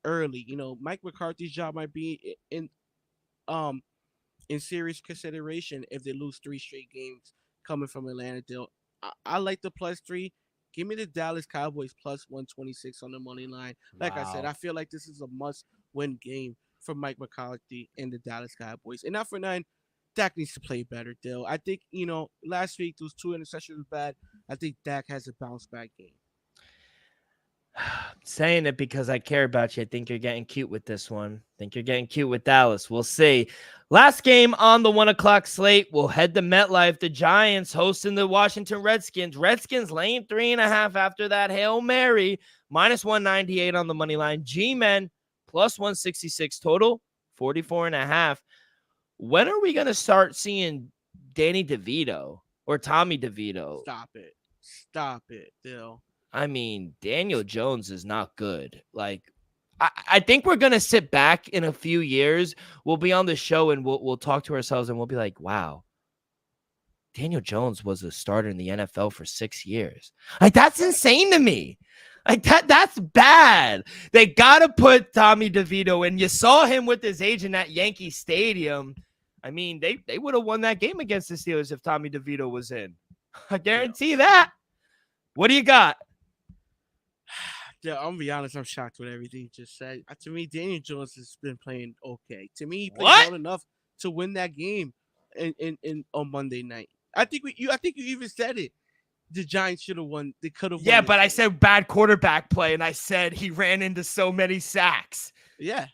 early. Mike McCarthy's job might be in serious consideration if they lose 3 straight games coming from Atlanta. Dill. I like the +3. Give me the Dallas Cowboys plus 126 on the money line. Like I said, I feel like this is a win game for Mike McCarthy and the Dallas Cowboys. And not for nine, Dak needs to play better, Dill. I think, last week those 2 interceptions were bad. I think Dak has a bounce back game. Saying it because I care about you. I think you're getting cute with this one. I think you're getting cute with Dallas. We'll see. Last game on the 1:00 slate. We'll head to MetLife. The Giants hosting the Washington Redskins. Redskins laying 3.5 after that Hail Mary. -198 on the money line. G-Men +166 total. 44.5. When are we going to start seeing Danny DeVito or Tommy DeVito? Stop it, Dill. I mean, Daniel Jones is not good. Like, I think we're going to sit back in a few years. We'll be on the show and we'll talk to ourselves and we'll be like, wow, Daniel Jones was a starter in the NFL for 6 years. Like, that's insane to me. Like, that's bad. They got to put Tommy DeVito in. You saw him with his agent at Yankee Stadium. I mean, they would have won that game against the Steelers if Tommy DeVito was in. I guarantee that. What do you got? Yeah, I'm gonna be honest. I'm shocked with everything you just said. To me, Daniel Jones has been playing okay. To me, he played well enough to win that game in on Monday night. I think you even said it. The Giants should have won. They could have. Yeah, but I said bad quarterback play, and I said he ran into so many sacks. Yeah,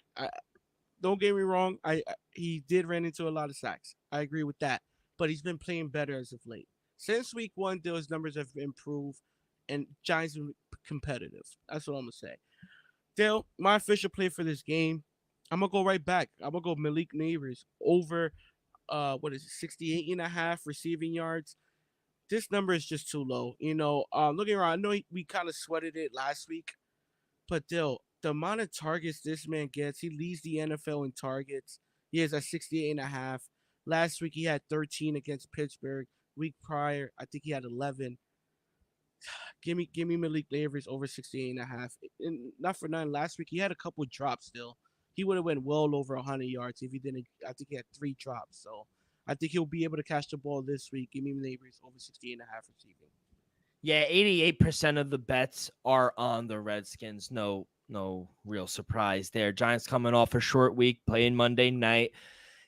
don't get me wrong. He did run into a lot of sacks. I agree with that. But he's been playing better as of late. Since week 1, those numbers have improved, and Giants are competitive. That's what I'm gonna say. Dale, my official play for this game, I'm gonna go right back. I'm gonna go Malik Neighbors over 68.5 receiving yards. This number is just too low. Looking around, I know we kind of sweated it last week, but Dale, the amount of targets this man gets, he leads the NFL in targets. He has at 68.5. Last week he had 13 against Pittsburgh. Week prior, I think he had 11. Give me Malik Neighbors over 68.5. And not for none. Last week he had a couple drops still. He would have went well over 100 yards if he didn't. I think he had 3 drops. So I think he'll be able to catch the ball this week. Give me Neighbors over 68.5 receiving. Yeah, 88% of the bets are on the Redskins. No real surprise there. Giants coming off a short week, playing Monday night.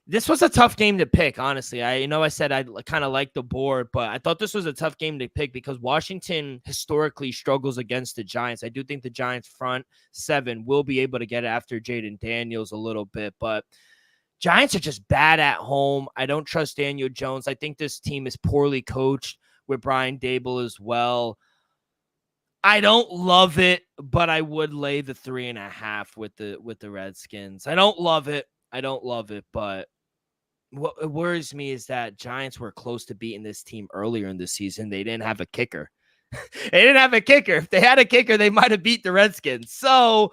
This was a tough game to pick, honestly. I said I kind of like the board, but I thought this was a tough game to pick because Washington historically struggles against the Giants. I do think the Giants front 7 will be able to get after Jaden Daniels a little bit, but Giants are just bad at home. I don't trust Daniel Jones. I think this team is poorly coached with Brian Dable as well. I don't love it, but I would lay the 3.5 with the Redskins. I don't love it, but what worries me is that Giants were close to beating this team earlier in the season. They didn't have a kicker. If they had a kicker, they might have beat the Redskins. So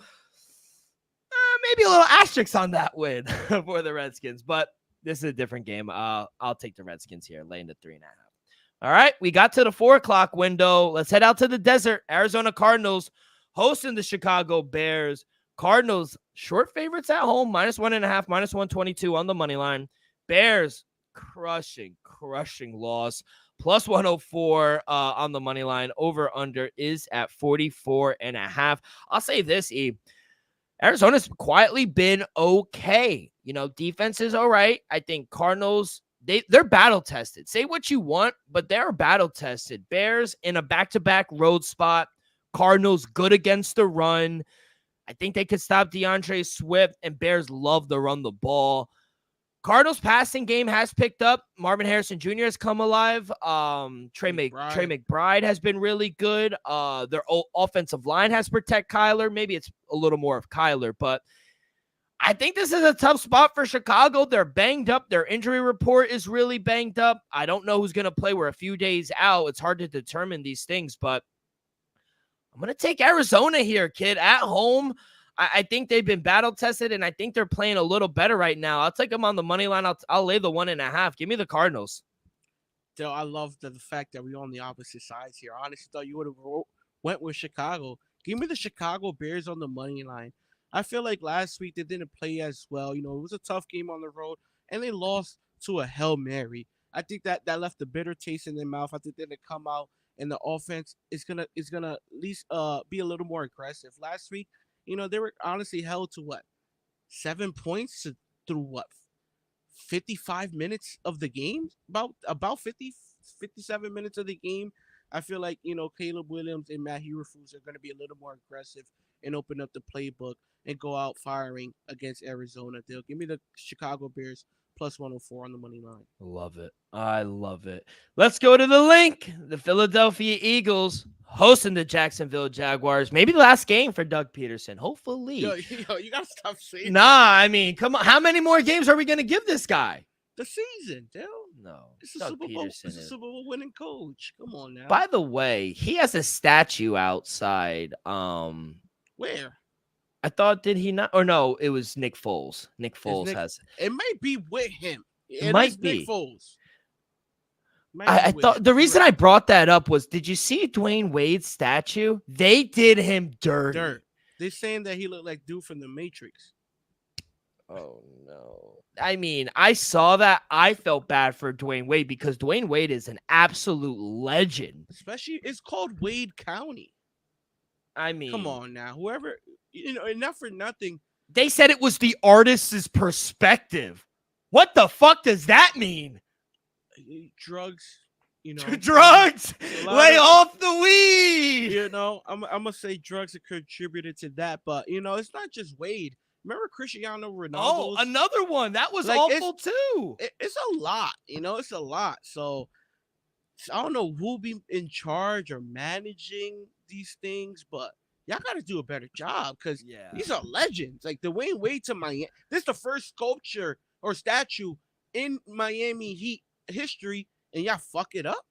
maybe a little asterisk on that win for the Redskins. But this is a different game. I'll take the Redskins here, laying the 3.5. All right, we got to the 4:00 window. Let's head out to the desert. Arizona Cardinals hosting the Chicago Bears. Cardinals short favorites at home, -1.5, -122 on the money line. Bears crushing loss, +104 on the money line. Over under is at 44.5. I'll say this, E. Arizona's quietly been okay. Defense is all right. I think Cardinals, they're battle tested. Say what you want, but they're battle tested. Bears in a back-to-back road spot. Cardinals good against the run. I think they could stop DeAndre Swift, and Bears love to run the ball. Cardinals passing game has picked up. Marvin Harrison Jr. has come alive. Trey McBride has been really good. Their offensive line has protect Kyler. Maybe it's a little more of Kyler, but I think this is a tough spot for Chicago. They're banged up. Their injury report is really banged up. I don't know who's going to play. We're a few days out. It's hard to determine these things, but I'm going to take Arizona here, kid, at home. I think they've been battle tested, and I think they're playing a little better right now. I'll take them on the money line. I'll lay the 1.5. Give me the Cardinals. Still, I love the fact that we're on the opposite sides here. I honestly thought you would have went with Chicago. Give me the Chicago Bears on the money line. I feel like last week they didn't play as well. It was a tough game on the road, and they lost to a Hail Mary. I think that left a bitter taste in their mouth. I think they're gonna come out, and the offense is gonna at least be a little more aggressive. Last week, they were honestly held to what? 7 points through what, 55 minutes of the game, about 50, 57 minutes of the game. I feel like, Caleb Williams and Matt Hurafus are going to be a little more aggressive and open up the playbook and go out firing against Arizona. They'll give me the Chicago Bears plus 104 on the money line. Love it. I love it. Let's go to the link. The Philadelphia Eagles hosting the Jacksonville Jaguars. Maybe the last game for Doug Peterson. Hopefully. Yo, you got to stop saying Nah, that. I mean, come on. How many more games are we going to give this guy? The season, Dale. No. It's a Doug Super Bowl. Peterson It's a Super Bowl winning coach. Come on now. By the way, he has a statue outside. Where? I thought, did he not? Or no, it was Nick Foles. Nick Foles has. It might be with him. It might is be. Nick Foles. I thought the reason I brought that up was, did you see Dwayne Wade's statue? They did him dirty. They're saying that he looked like dude from the Matrix. Oh, no. I mean, I saw that. I felt bad for Dwayne Wade because Dwayne Wade is an absolute legend. Especially, it's called Wade County. I mean, come on now. Whoever, and not for nothing. They said it was the artist's perspective. What the fuck does that mean? Drugs, drugs. Lay off the weed. I'm gonna say drugs have contributed to that, but it's not just Wade. Remember Cristiano Ronaldo? Oh, another one that was awful too. It's a lot, it's a lot. So I don't know who'll be in charge or managing these things, but y'all got to do a better job because these are legends. Like Dwayne Wade to Miami. This is the first sculpture or statue in Miami Heat history, and y'all fuck it up.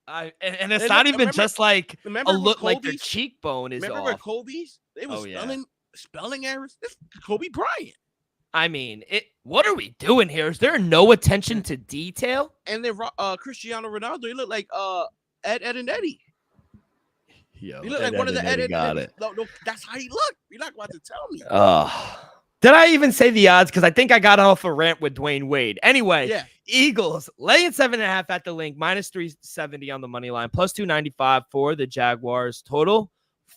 And it's not even just like a look like their cheekbone is remember off. Where Kobe's? It was spelling errors. This Kobe Bryant. I mean, what are we doing here? Is there no attention to detail? And then Cristiano Ronaldo, he looked like Ed and Eddie. Yo, he looked like one of the Ed got it. No, that's how he looked. You're not about to tell me. Did I even say the odds? Because I think I got off a rant with Dwayne Wade. Anyway, Eagles laying 7.5 at the link, minus 370 on the money line, plus 295 for the Jaguars. Total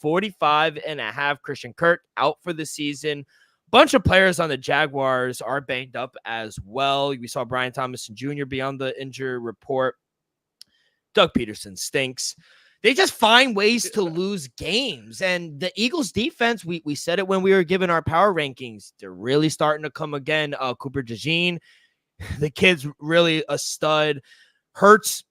45.5. Christian Kirk out for the season. Bunch of players on the Jaguars are banged up as well. We saw Brian Thomas Jr. be on the injury report. Doug Peterson stinks. They just find ways to lose games. And the Eagles defense, we said it when we were giving our power rankings. They're really starting to come again. Cooper DeJean, the kid's really a stud. Hurts,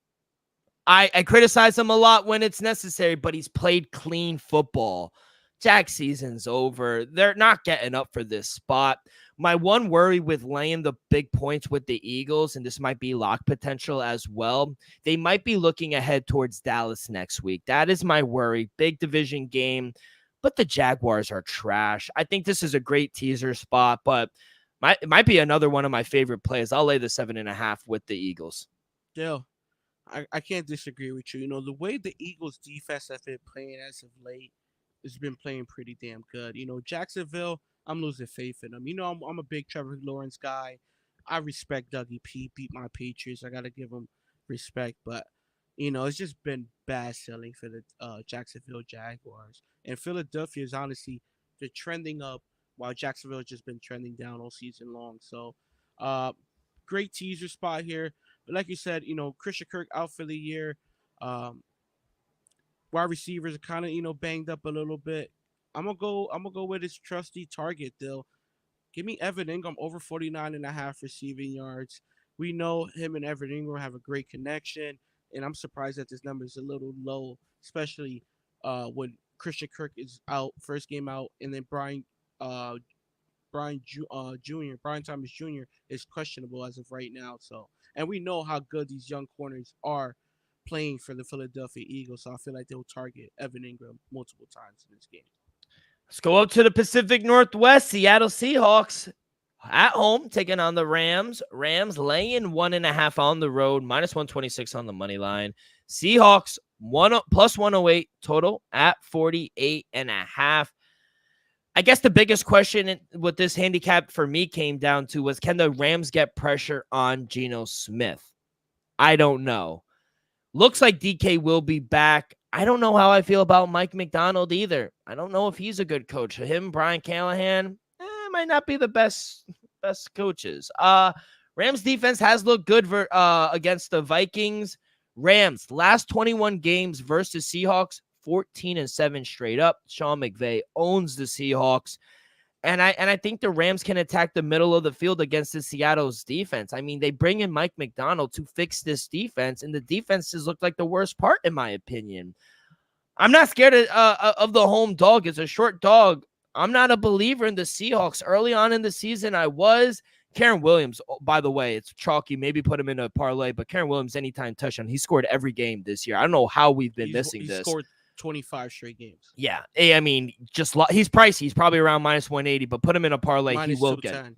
I criticize him a lot when it's necessary, but he's played clean football. Jack season's over. They're not getting up for this spot. My one worry with laying the big points with the Eagles, and this might be lock potential as well, they might be looking ahead towards Dallas next week. That is my worry. Big division game, but the Jaguars are trash. I think this is a great teaser spot, but it might be another one of my favorite plays. I'll lay the 7.5 with the Eagles. Dale, I can't disagree with you. The way the Eagles defense have been playing as of late, has been playing pretty damn good. Jacksonville, I'm losing faith in them. I'm a big Trevor Lawrence guy. I respect Dougie P. Beat my Patriots. I got to give him respect. But, it's just been bad selling for the Jacksonville Jaguars. And Philadelphia is honestly, they're trending up while Jacksonville has just been trending down all season long. So, great teaser spot here. But like you said, Christian Kirk out for the year. Wide receivers are kind of, banged up a little bit. I'm gonna go with his trusty target, Dill. Give me Evan Ingram over 49.5 receiving yards. We know him and Evan Ingram have a great connection, and I'm surprised that this number is a little low, especially when Christian Kirk is out, first game out, and then Brian Thomas Jr. is questionable as of right now. So, and we know how good these young corners are playing for the Philadelphia Eagles, so I feel like they'll target Evan Ingram multiple times in this game. Let's go up to the Pacific Northwest. Seattle Seahawks at home taking on the Rams. Rams laying 1.5 on the road, minus 126 on the money line. Seahawks plus 108 total at 48.5. I guess the biggest question with this handicap for me came down to was, can the Rams get pressure on Geno Smith? I don't know. Looks like DK will be back. I don't know how I feel about Mike McDonald either. I don't know if he's a good coach. Him, Brian Callahan, might not be the best coaches. Rams defense has looked good against the Vikings. Rams last 21 games versus Seahawks, 14-7 straight up. Sean McVay owns the Seahawks. And I think the Rams can attack the middle of the field against the Seattle's defense. I mean, they bring in Mike McDonald to fix this defense, and the defenses look like the worst part, in my opinion. I'm not scared of the home dog. It's a short dog. I'm not a believer in the Seahawks. Early on in the season, I was. Karen Williams, by the way, it's chalky. Maybe put him in a parlay, but Karen Williams, anytime touchdown, he scored every game this year. I don't know how we've been missing this. He scored 25 straight games. Yeah. I mean, he's pricey. He's probably around minus 180, but put him in a parlay. He will get.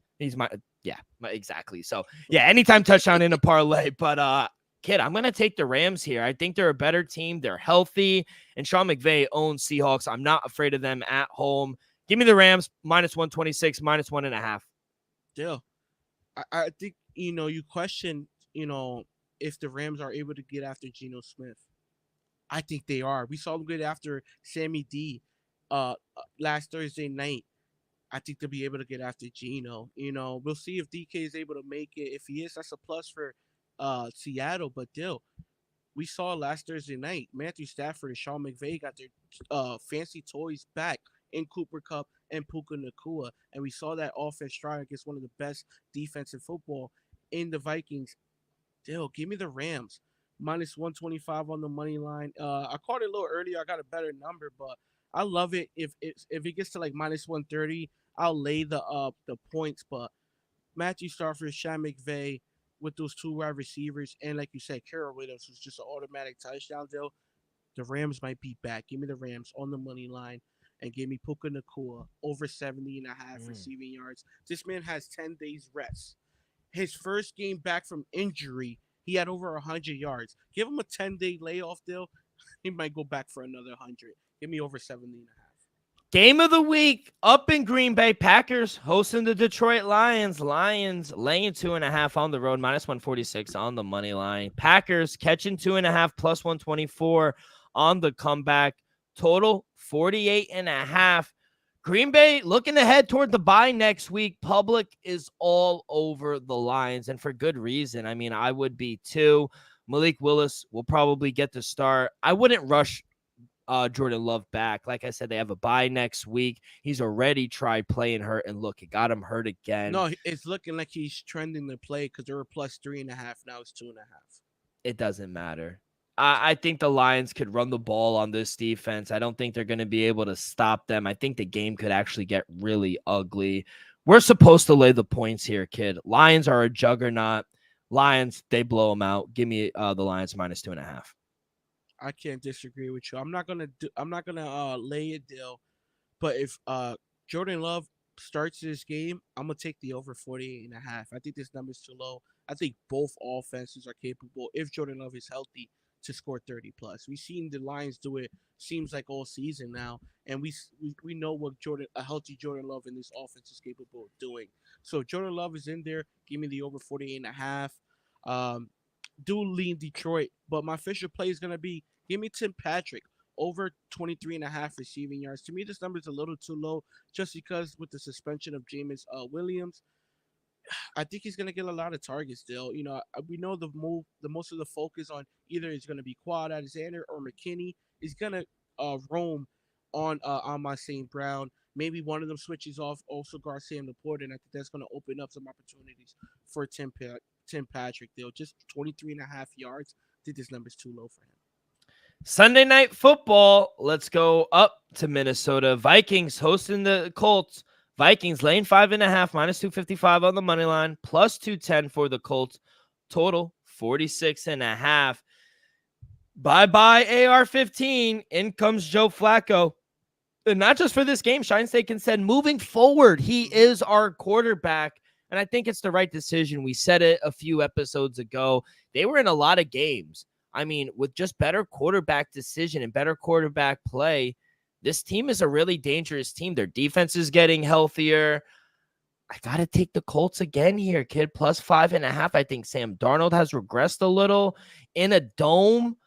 Exactly. So, yeah, anytime touchdown in a parlay. But, kid, I'm going to take the Rams here. I think they're a better team. They're healthy. And Sean McVay owns Seahawks. I'm not afraid of them at home. Give me the Rams, minus 126, minus 1.5. Deal. I think, you question, if the Rams are able to get after Geno Smith. I think they are. We saw them get after Sammy D last Thursday night. I think they'll be able to get after Geno. We'll see if DK is able to make it. If he is, that's a plus for Seattle. But we saw last Thursday night, Matthew Stafford and Sean McVay got their fancy toys back in Cooper Kupp and Puka Nacua. And we saw that offense try against one of the best defense in football in the Vikings. Give me the Rams. Minus 125 on the money line. I called it a little earlier. I got a better number, but I love it. If it gets to like minus 130, I'll lay the points. But Matthew Stafford, Sean McVay with those two wide receivers, and like you said, Karen Williams was just an automatic touchdown deal. The Rams might be back. Give me the Rams on the money line. And give me Puka Nacua over 70.5 receiving yards. This man has 10 days rest. His first game back from injury, he had over 100 yards. Give him a 10-day layoff deal. He might go back for another 100. Give me over 70.5. Game of the week up in Green Bay. Packers hosting the Detroit Lions. Lions laying 2.5 on the road, minus 146 on the money line. Packers catching 2.5 plus 124 on the comeback. Total 48.5. Green Bay looking ahead toward the bye next week. Public is all over the Lions, and for good reason. I mean, I would be too. Malik Willis will probably get the start. I wouldn't rush Jordan Love back. Like I said, they have a bye next week. He's already tried playing hurt, and look, it got him hurt again. No, it's looking like he's trending to play because they were plus 3.5. Now it's 2.5. It doesn't matter. I think the Lions could run the ball on this defense. I don't think they're going to be able to stop them. I think the game could actually get really ugly. We're supposed to lay the points here, kid. Lions are a juggernaut. Lions, they blow them out. Give me the Lions minus 2.5. I can't disagree with you. I'm not gonna lay it deal, but if Jordan Love starts this game, I'm gonna take the over 48.5. I think this number's too low. I think both offenses are capable, if Jordan Love is healthy, to score 30 plus. We've seen the Lions do it, seems like all season now, and we know what a healthy Jordan Love in this offense is capable of doing. So Jordan Love is in there. Give me the over 48.5. Do lean Detroit, but my official play is gonna be give me Tim Patrick over 23.5 receiving yards. To me, this number is a little too low, just because with the suspension of Jameis Williams. I think he's gonna get a lot of targets still. We know the most of the focus on either is gonna be Quad Alexander or McKinney. Is gonna roam on my St. Brown. Maybe one of them switches off also Garcia and Laporte, and I think that's gonna open up some opportunities for Tim Patrick. They'll just 23.5 yards. I think this number's too low for him. Sunday night football. Let's go up to Minnesota. Vikings hosting the Colts. Vikings laying 5.5, minus 255 on the money line, plus 210 for the Colts. Total 46.5. Bye-bye AR-15. In comes Joe Flacco. And not just for this game, Shine State can said moving forward, he is our quarterback. And I think it's the right decision. We said it a few episodes ago. They were in a lot of games. I mean, with just better quarterback decision and better quarterback play, this team is a really dangerous team. Their defense is getting healthier. I got to take the Colts again here, kid. Plus 5.5. I think Sam Darnold has regressed a little in a dome.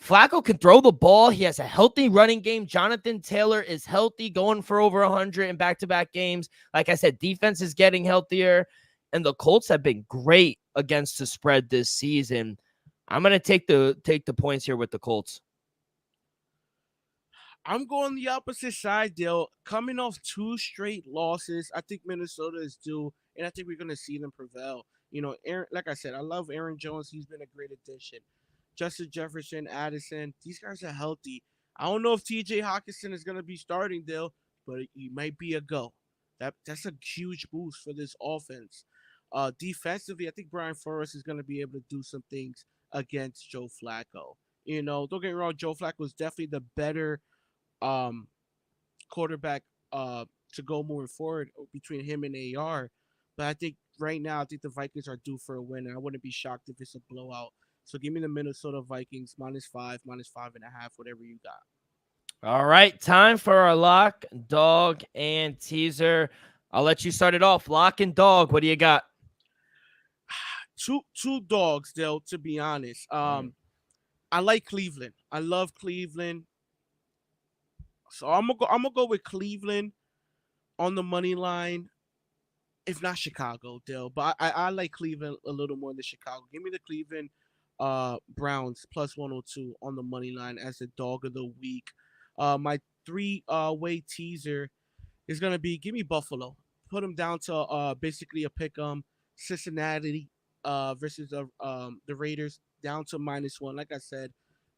Flacco can throw the ball. He has a healthy running game. Jonathan Taylor is healthy, going for over 100 in back-to-back games. Like I said, defense is getting healthier, and the Colts have been great against the spread this season. I'm going to take the points here with the Colts. I'm going the opposite side, Dale. Coming off 2 straight losses, I think Minnesota is due, and I think we're going to see them prevail. Aaron, like I said, I love Aaron Jones. He's been a great addition. Justin Jefferson, Addison, these guys are healthy. I don't know if TJ Hawkinson is going to be starting, Dale, but he might be a go. That's a huge boost for this offense. Defensively, I think Brian Flores is going to be able to do some things against Joe Flacco. Don't get me wrong, Joe Flacco is definitely the better um, quarterback to go moving forward between him and AR. But I think right now, I think the Vikings are due for a win, and I wouldn't be shocked if it's a blowout. So give me the Minnesota Vikings -5, -5.5, whatever you got. All right, time for our lock, dog, and teaser. I'll let you start it off. Lock and dog, what do you got? Two dogs, Dale, to be honest. I like Cleveland. I love Cleveland. So I'm gonna go with Cleveland on the money line, if not Chicago, Dale. But I like Cleveland a little more than Chicago. Give me the Cleveland Browns +102 on the money line as the dog of the week. My 3-way teaser is gonna be give me Buffalo. Put them down to basically a pick 'em. Cincinnati versus the Raiders down to -1. Like I said,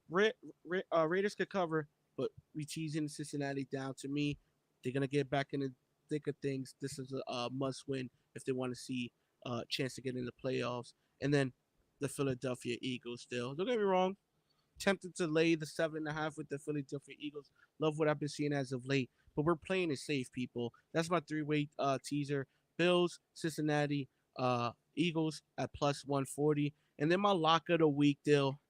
Raiders could cover, but we teasing Cincinnati down. To me, they're gonna get back in the thick of things. This is a must win if they want to see a chance to get in the playoffs. And then the Philadelphia Eagles. Still, don't get me wrong, tempted to lay the 7.5 with the Philadelphia Eagles. Love what I've been seeing as of late, but we're playing it safe, people. That's my 3-way teaser: Bills, Cincinnati, Eagles at +140, and then my lock of the week, Dill.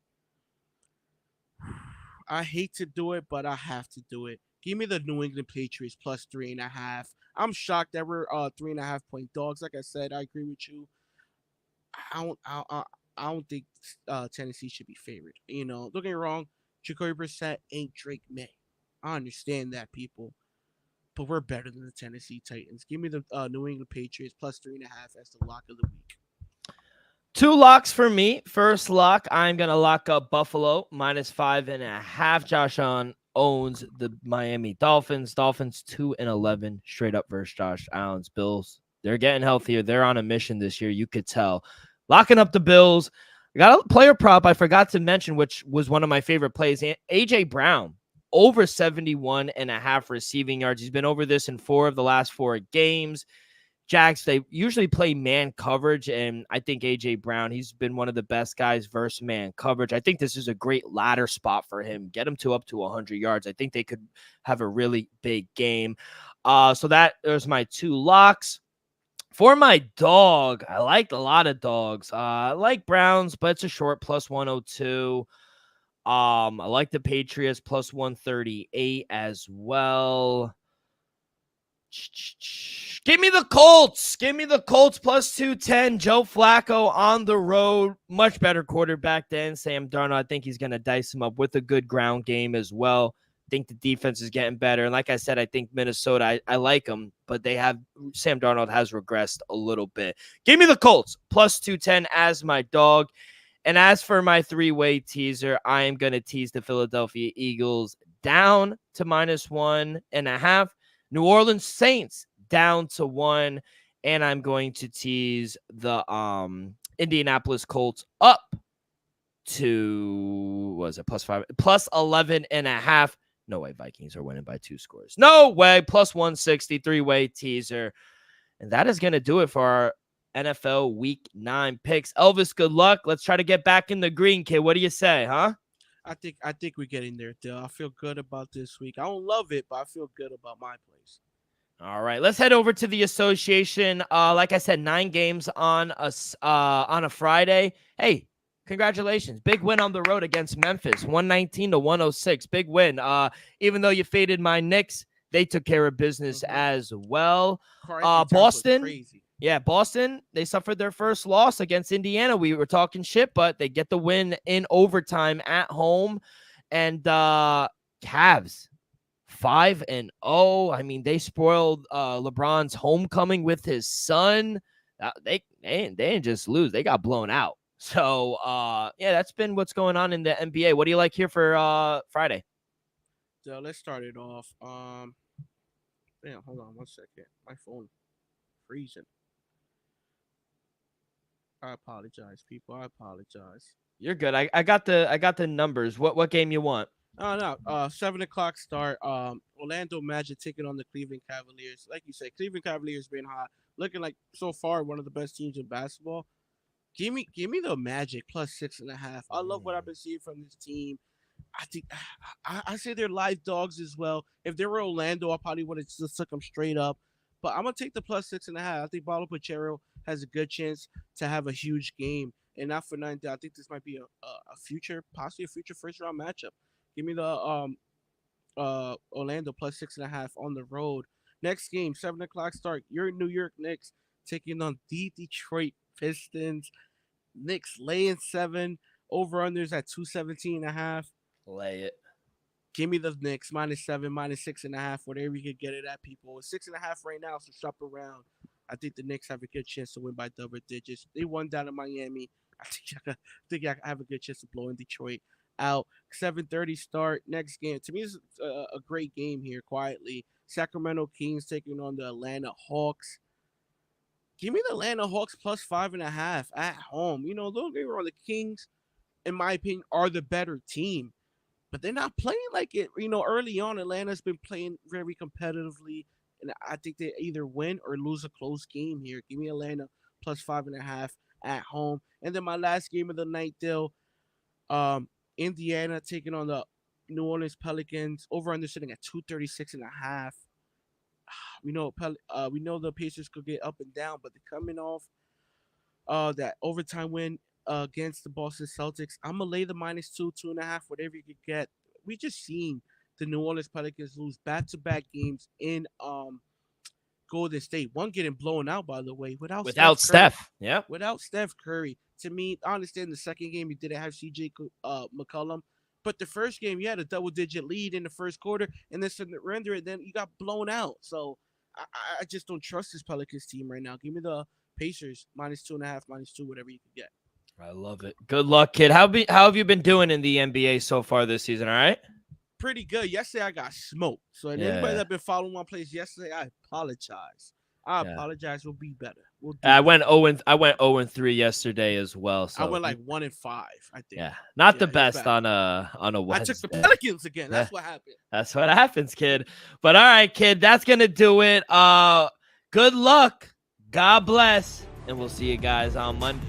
I hate to do it, but I have to do it. Give me the New England Patriots +3.5. I'm shocked that we're 3.5-point dogs. Like I said, I agree with you. I don't think Tennessee should be favored. Don't get me wrong. Jacoby Brissett ain't Drake May. I understand that, people, but we're better than the Tennessee Titans. Give me the New England Patriots +3.5 as the lock of the week. 2 locks for me. First lock, I'm going to lock up Buffalo -5.5. Josh owns the Miami Dolphins. Dolphins 2-11 straight up versus Josh Allen's Bills. They're getting healthier. They're on a mission this year. You could tell. Locking up the Bills. I got a player prop I forgot to mention, which was one of my favorite plays. A.J. Brown, over 71.5 receiving yards. He's been over this in 4 of the last 4 games. Jags, they usually play man coverage, and I think A.J. Brown, he's been one of the best guys versus man coverage. I think this is a great ladder spot for him. Get him to up to 100 yards. I think they could have a really big game. So there's my 2 locks. For my dog, I liked a lot of dogs. I like Browns, but it's a short +102. I like the Patriots +138 as well. Give me the Colts. Give me the Colts +210. Joe Flacco on the road. Much better quarterback than Sam Darnold. I think he's going to dice him up with a good ground game as well. I think the defense is getting better. And like I said, I think Minnesota, I like them, but Sam Darnold has regressed a little bit. Give me the Colts +210 as my dog. And as for my 3-way teaser, I am going to tease the Philadelphia Eagles down to -1.5. New Orleans Saints down to 1. And I'm going to tease the Indianapolis Colts up to, +5, +11.5. No way Vikings are winning by 2 scores. No way. +160, 3-way teaser. And that is going to do it for our NFL Week 9 picks. Elvis, good luck. Let's try to get back in the green, kid. What do you say, huh? I think we're getting there, Dill. I feel good about this week. I don't love it, but I feel good about my place. All right, let's head over to the association. Like I said, 9 games on a Friday. Hey, congratulations. Big win on the road against Memphis, 119-106. Big win. Even though you faded my Knicks, they took care of business as well. Boston. Yeah, Boston, they suffered their first loss against Indiana. We were talking shit, but they get the win in overtime at home. And Cavs, 5-0. I mean, they spoiled LeBron's homecoming with his son. They didn't just lose. They got blown out. So, yeah, that's been what's going on in the NBA. What do you like here for Friday? So let's start it off. Damn, hold on 1 second. My phone freezing. I apologize, people. I apologize. You're good. I got the numbers. What game you want? Oh no. 7 o'clock start. Orlando Magic taking on the Cleveland Cavaliers. Like you said, Cleveland Cavaliers been hot, looking like so far one of the best teams in basketball. Give me the Magic plus 6.5. I love what I've been seeing from this team. I think I say they're live dogs as well. If they were Orlando, I probably would have just took them straight up. But I'm gonna take the plus 6.5. I think Paulo Pachero has a good chance to have a huge game, and not for nothing. I think this might be a future, possibly a future first round matchup. Give me the Orlando plus 6.5 on the road. Next game, 7 o'clock start. Your New York Knicks taking on the Detroit Pistons. Knicks laying 7. Over-unders at 217.5. Lay it. Give me the Knicks -7, -6.5, whatever you could get it at, people. It's 6.5 right now, so shop around. I think the Knicks have a good chance to win by double digits. They won down in Miami. I think I have a good chance of blowing Detroit out. 7:30 start. Next game. To me, it's a great game here, quietly. Sacramento Kings taking on the Atlanta Hawks. Give me the Atlanta Hawks plus 5.5 at home. You know, don't get me wrong, the Kings, in my opinion, are the better team. But they're not playing like it. You know, early on, Atlanta's been playing very competitively. And I think they either win or lose a close game here. Give me Atlanta plus 5.5 at home. And then my last game of the night, Dill, Indiana taking on the New Orleans Pelicans. Over-under sitting at 236.5. We know the Pacers could get up and down, but they're coming off that overtime win against the Boston Celtics. I'm gonna lay the -2, 2.5, whatever you could get. We just seen the New Orleans Pelicans lose back-to-back games in Golden State. One getting blown out, by the way, without Steph. Yeah, without Steph Curry. To me, I understand the second game you didn't have CJ McCollum, but the first game you had a double-digit lead in the first quarter, and then surrender it, then you got blown out. So I just don't trust this Pelicans team right now. Give me the Pacers -2.5, -2, whatever you can get. I love it. Good luck, kid. How have you been doing in the NBA so far this season? All right. Pretty good. Yesterday I got smoked. So anybody that been following my plays yesterday, I apologize. I apologize. We'll be better. I went 0-3 yesterday as well. So I went like 1-5. I think. Yeah, not the best on a Wednesday. I took the Pelicans again. That's what happened. That's what happens, kid. But all right, kid. That's gonna do it. Good luck. God bless, and we'll see you guys on Monday.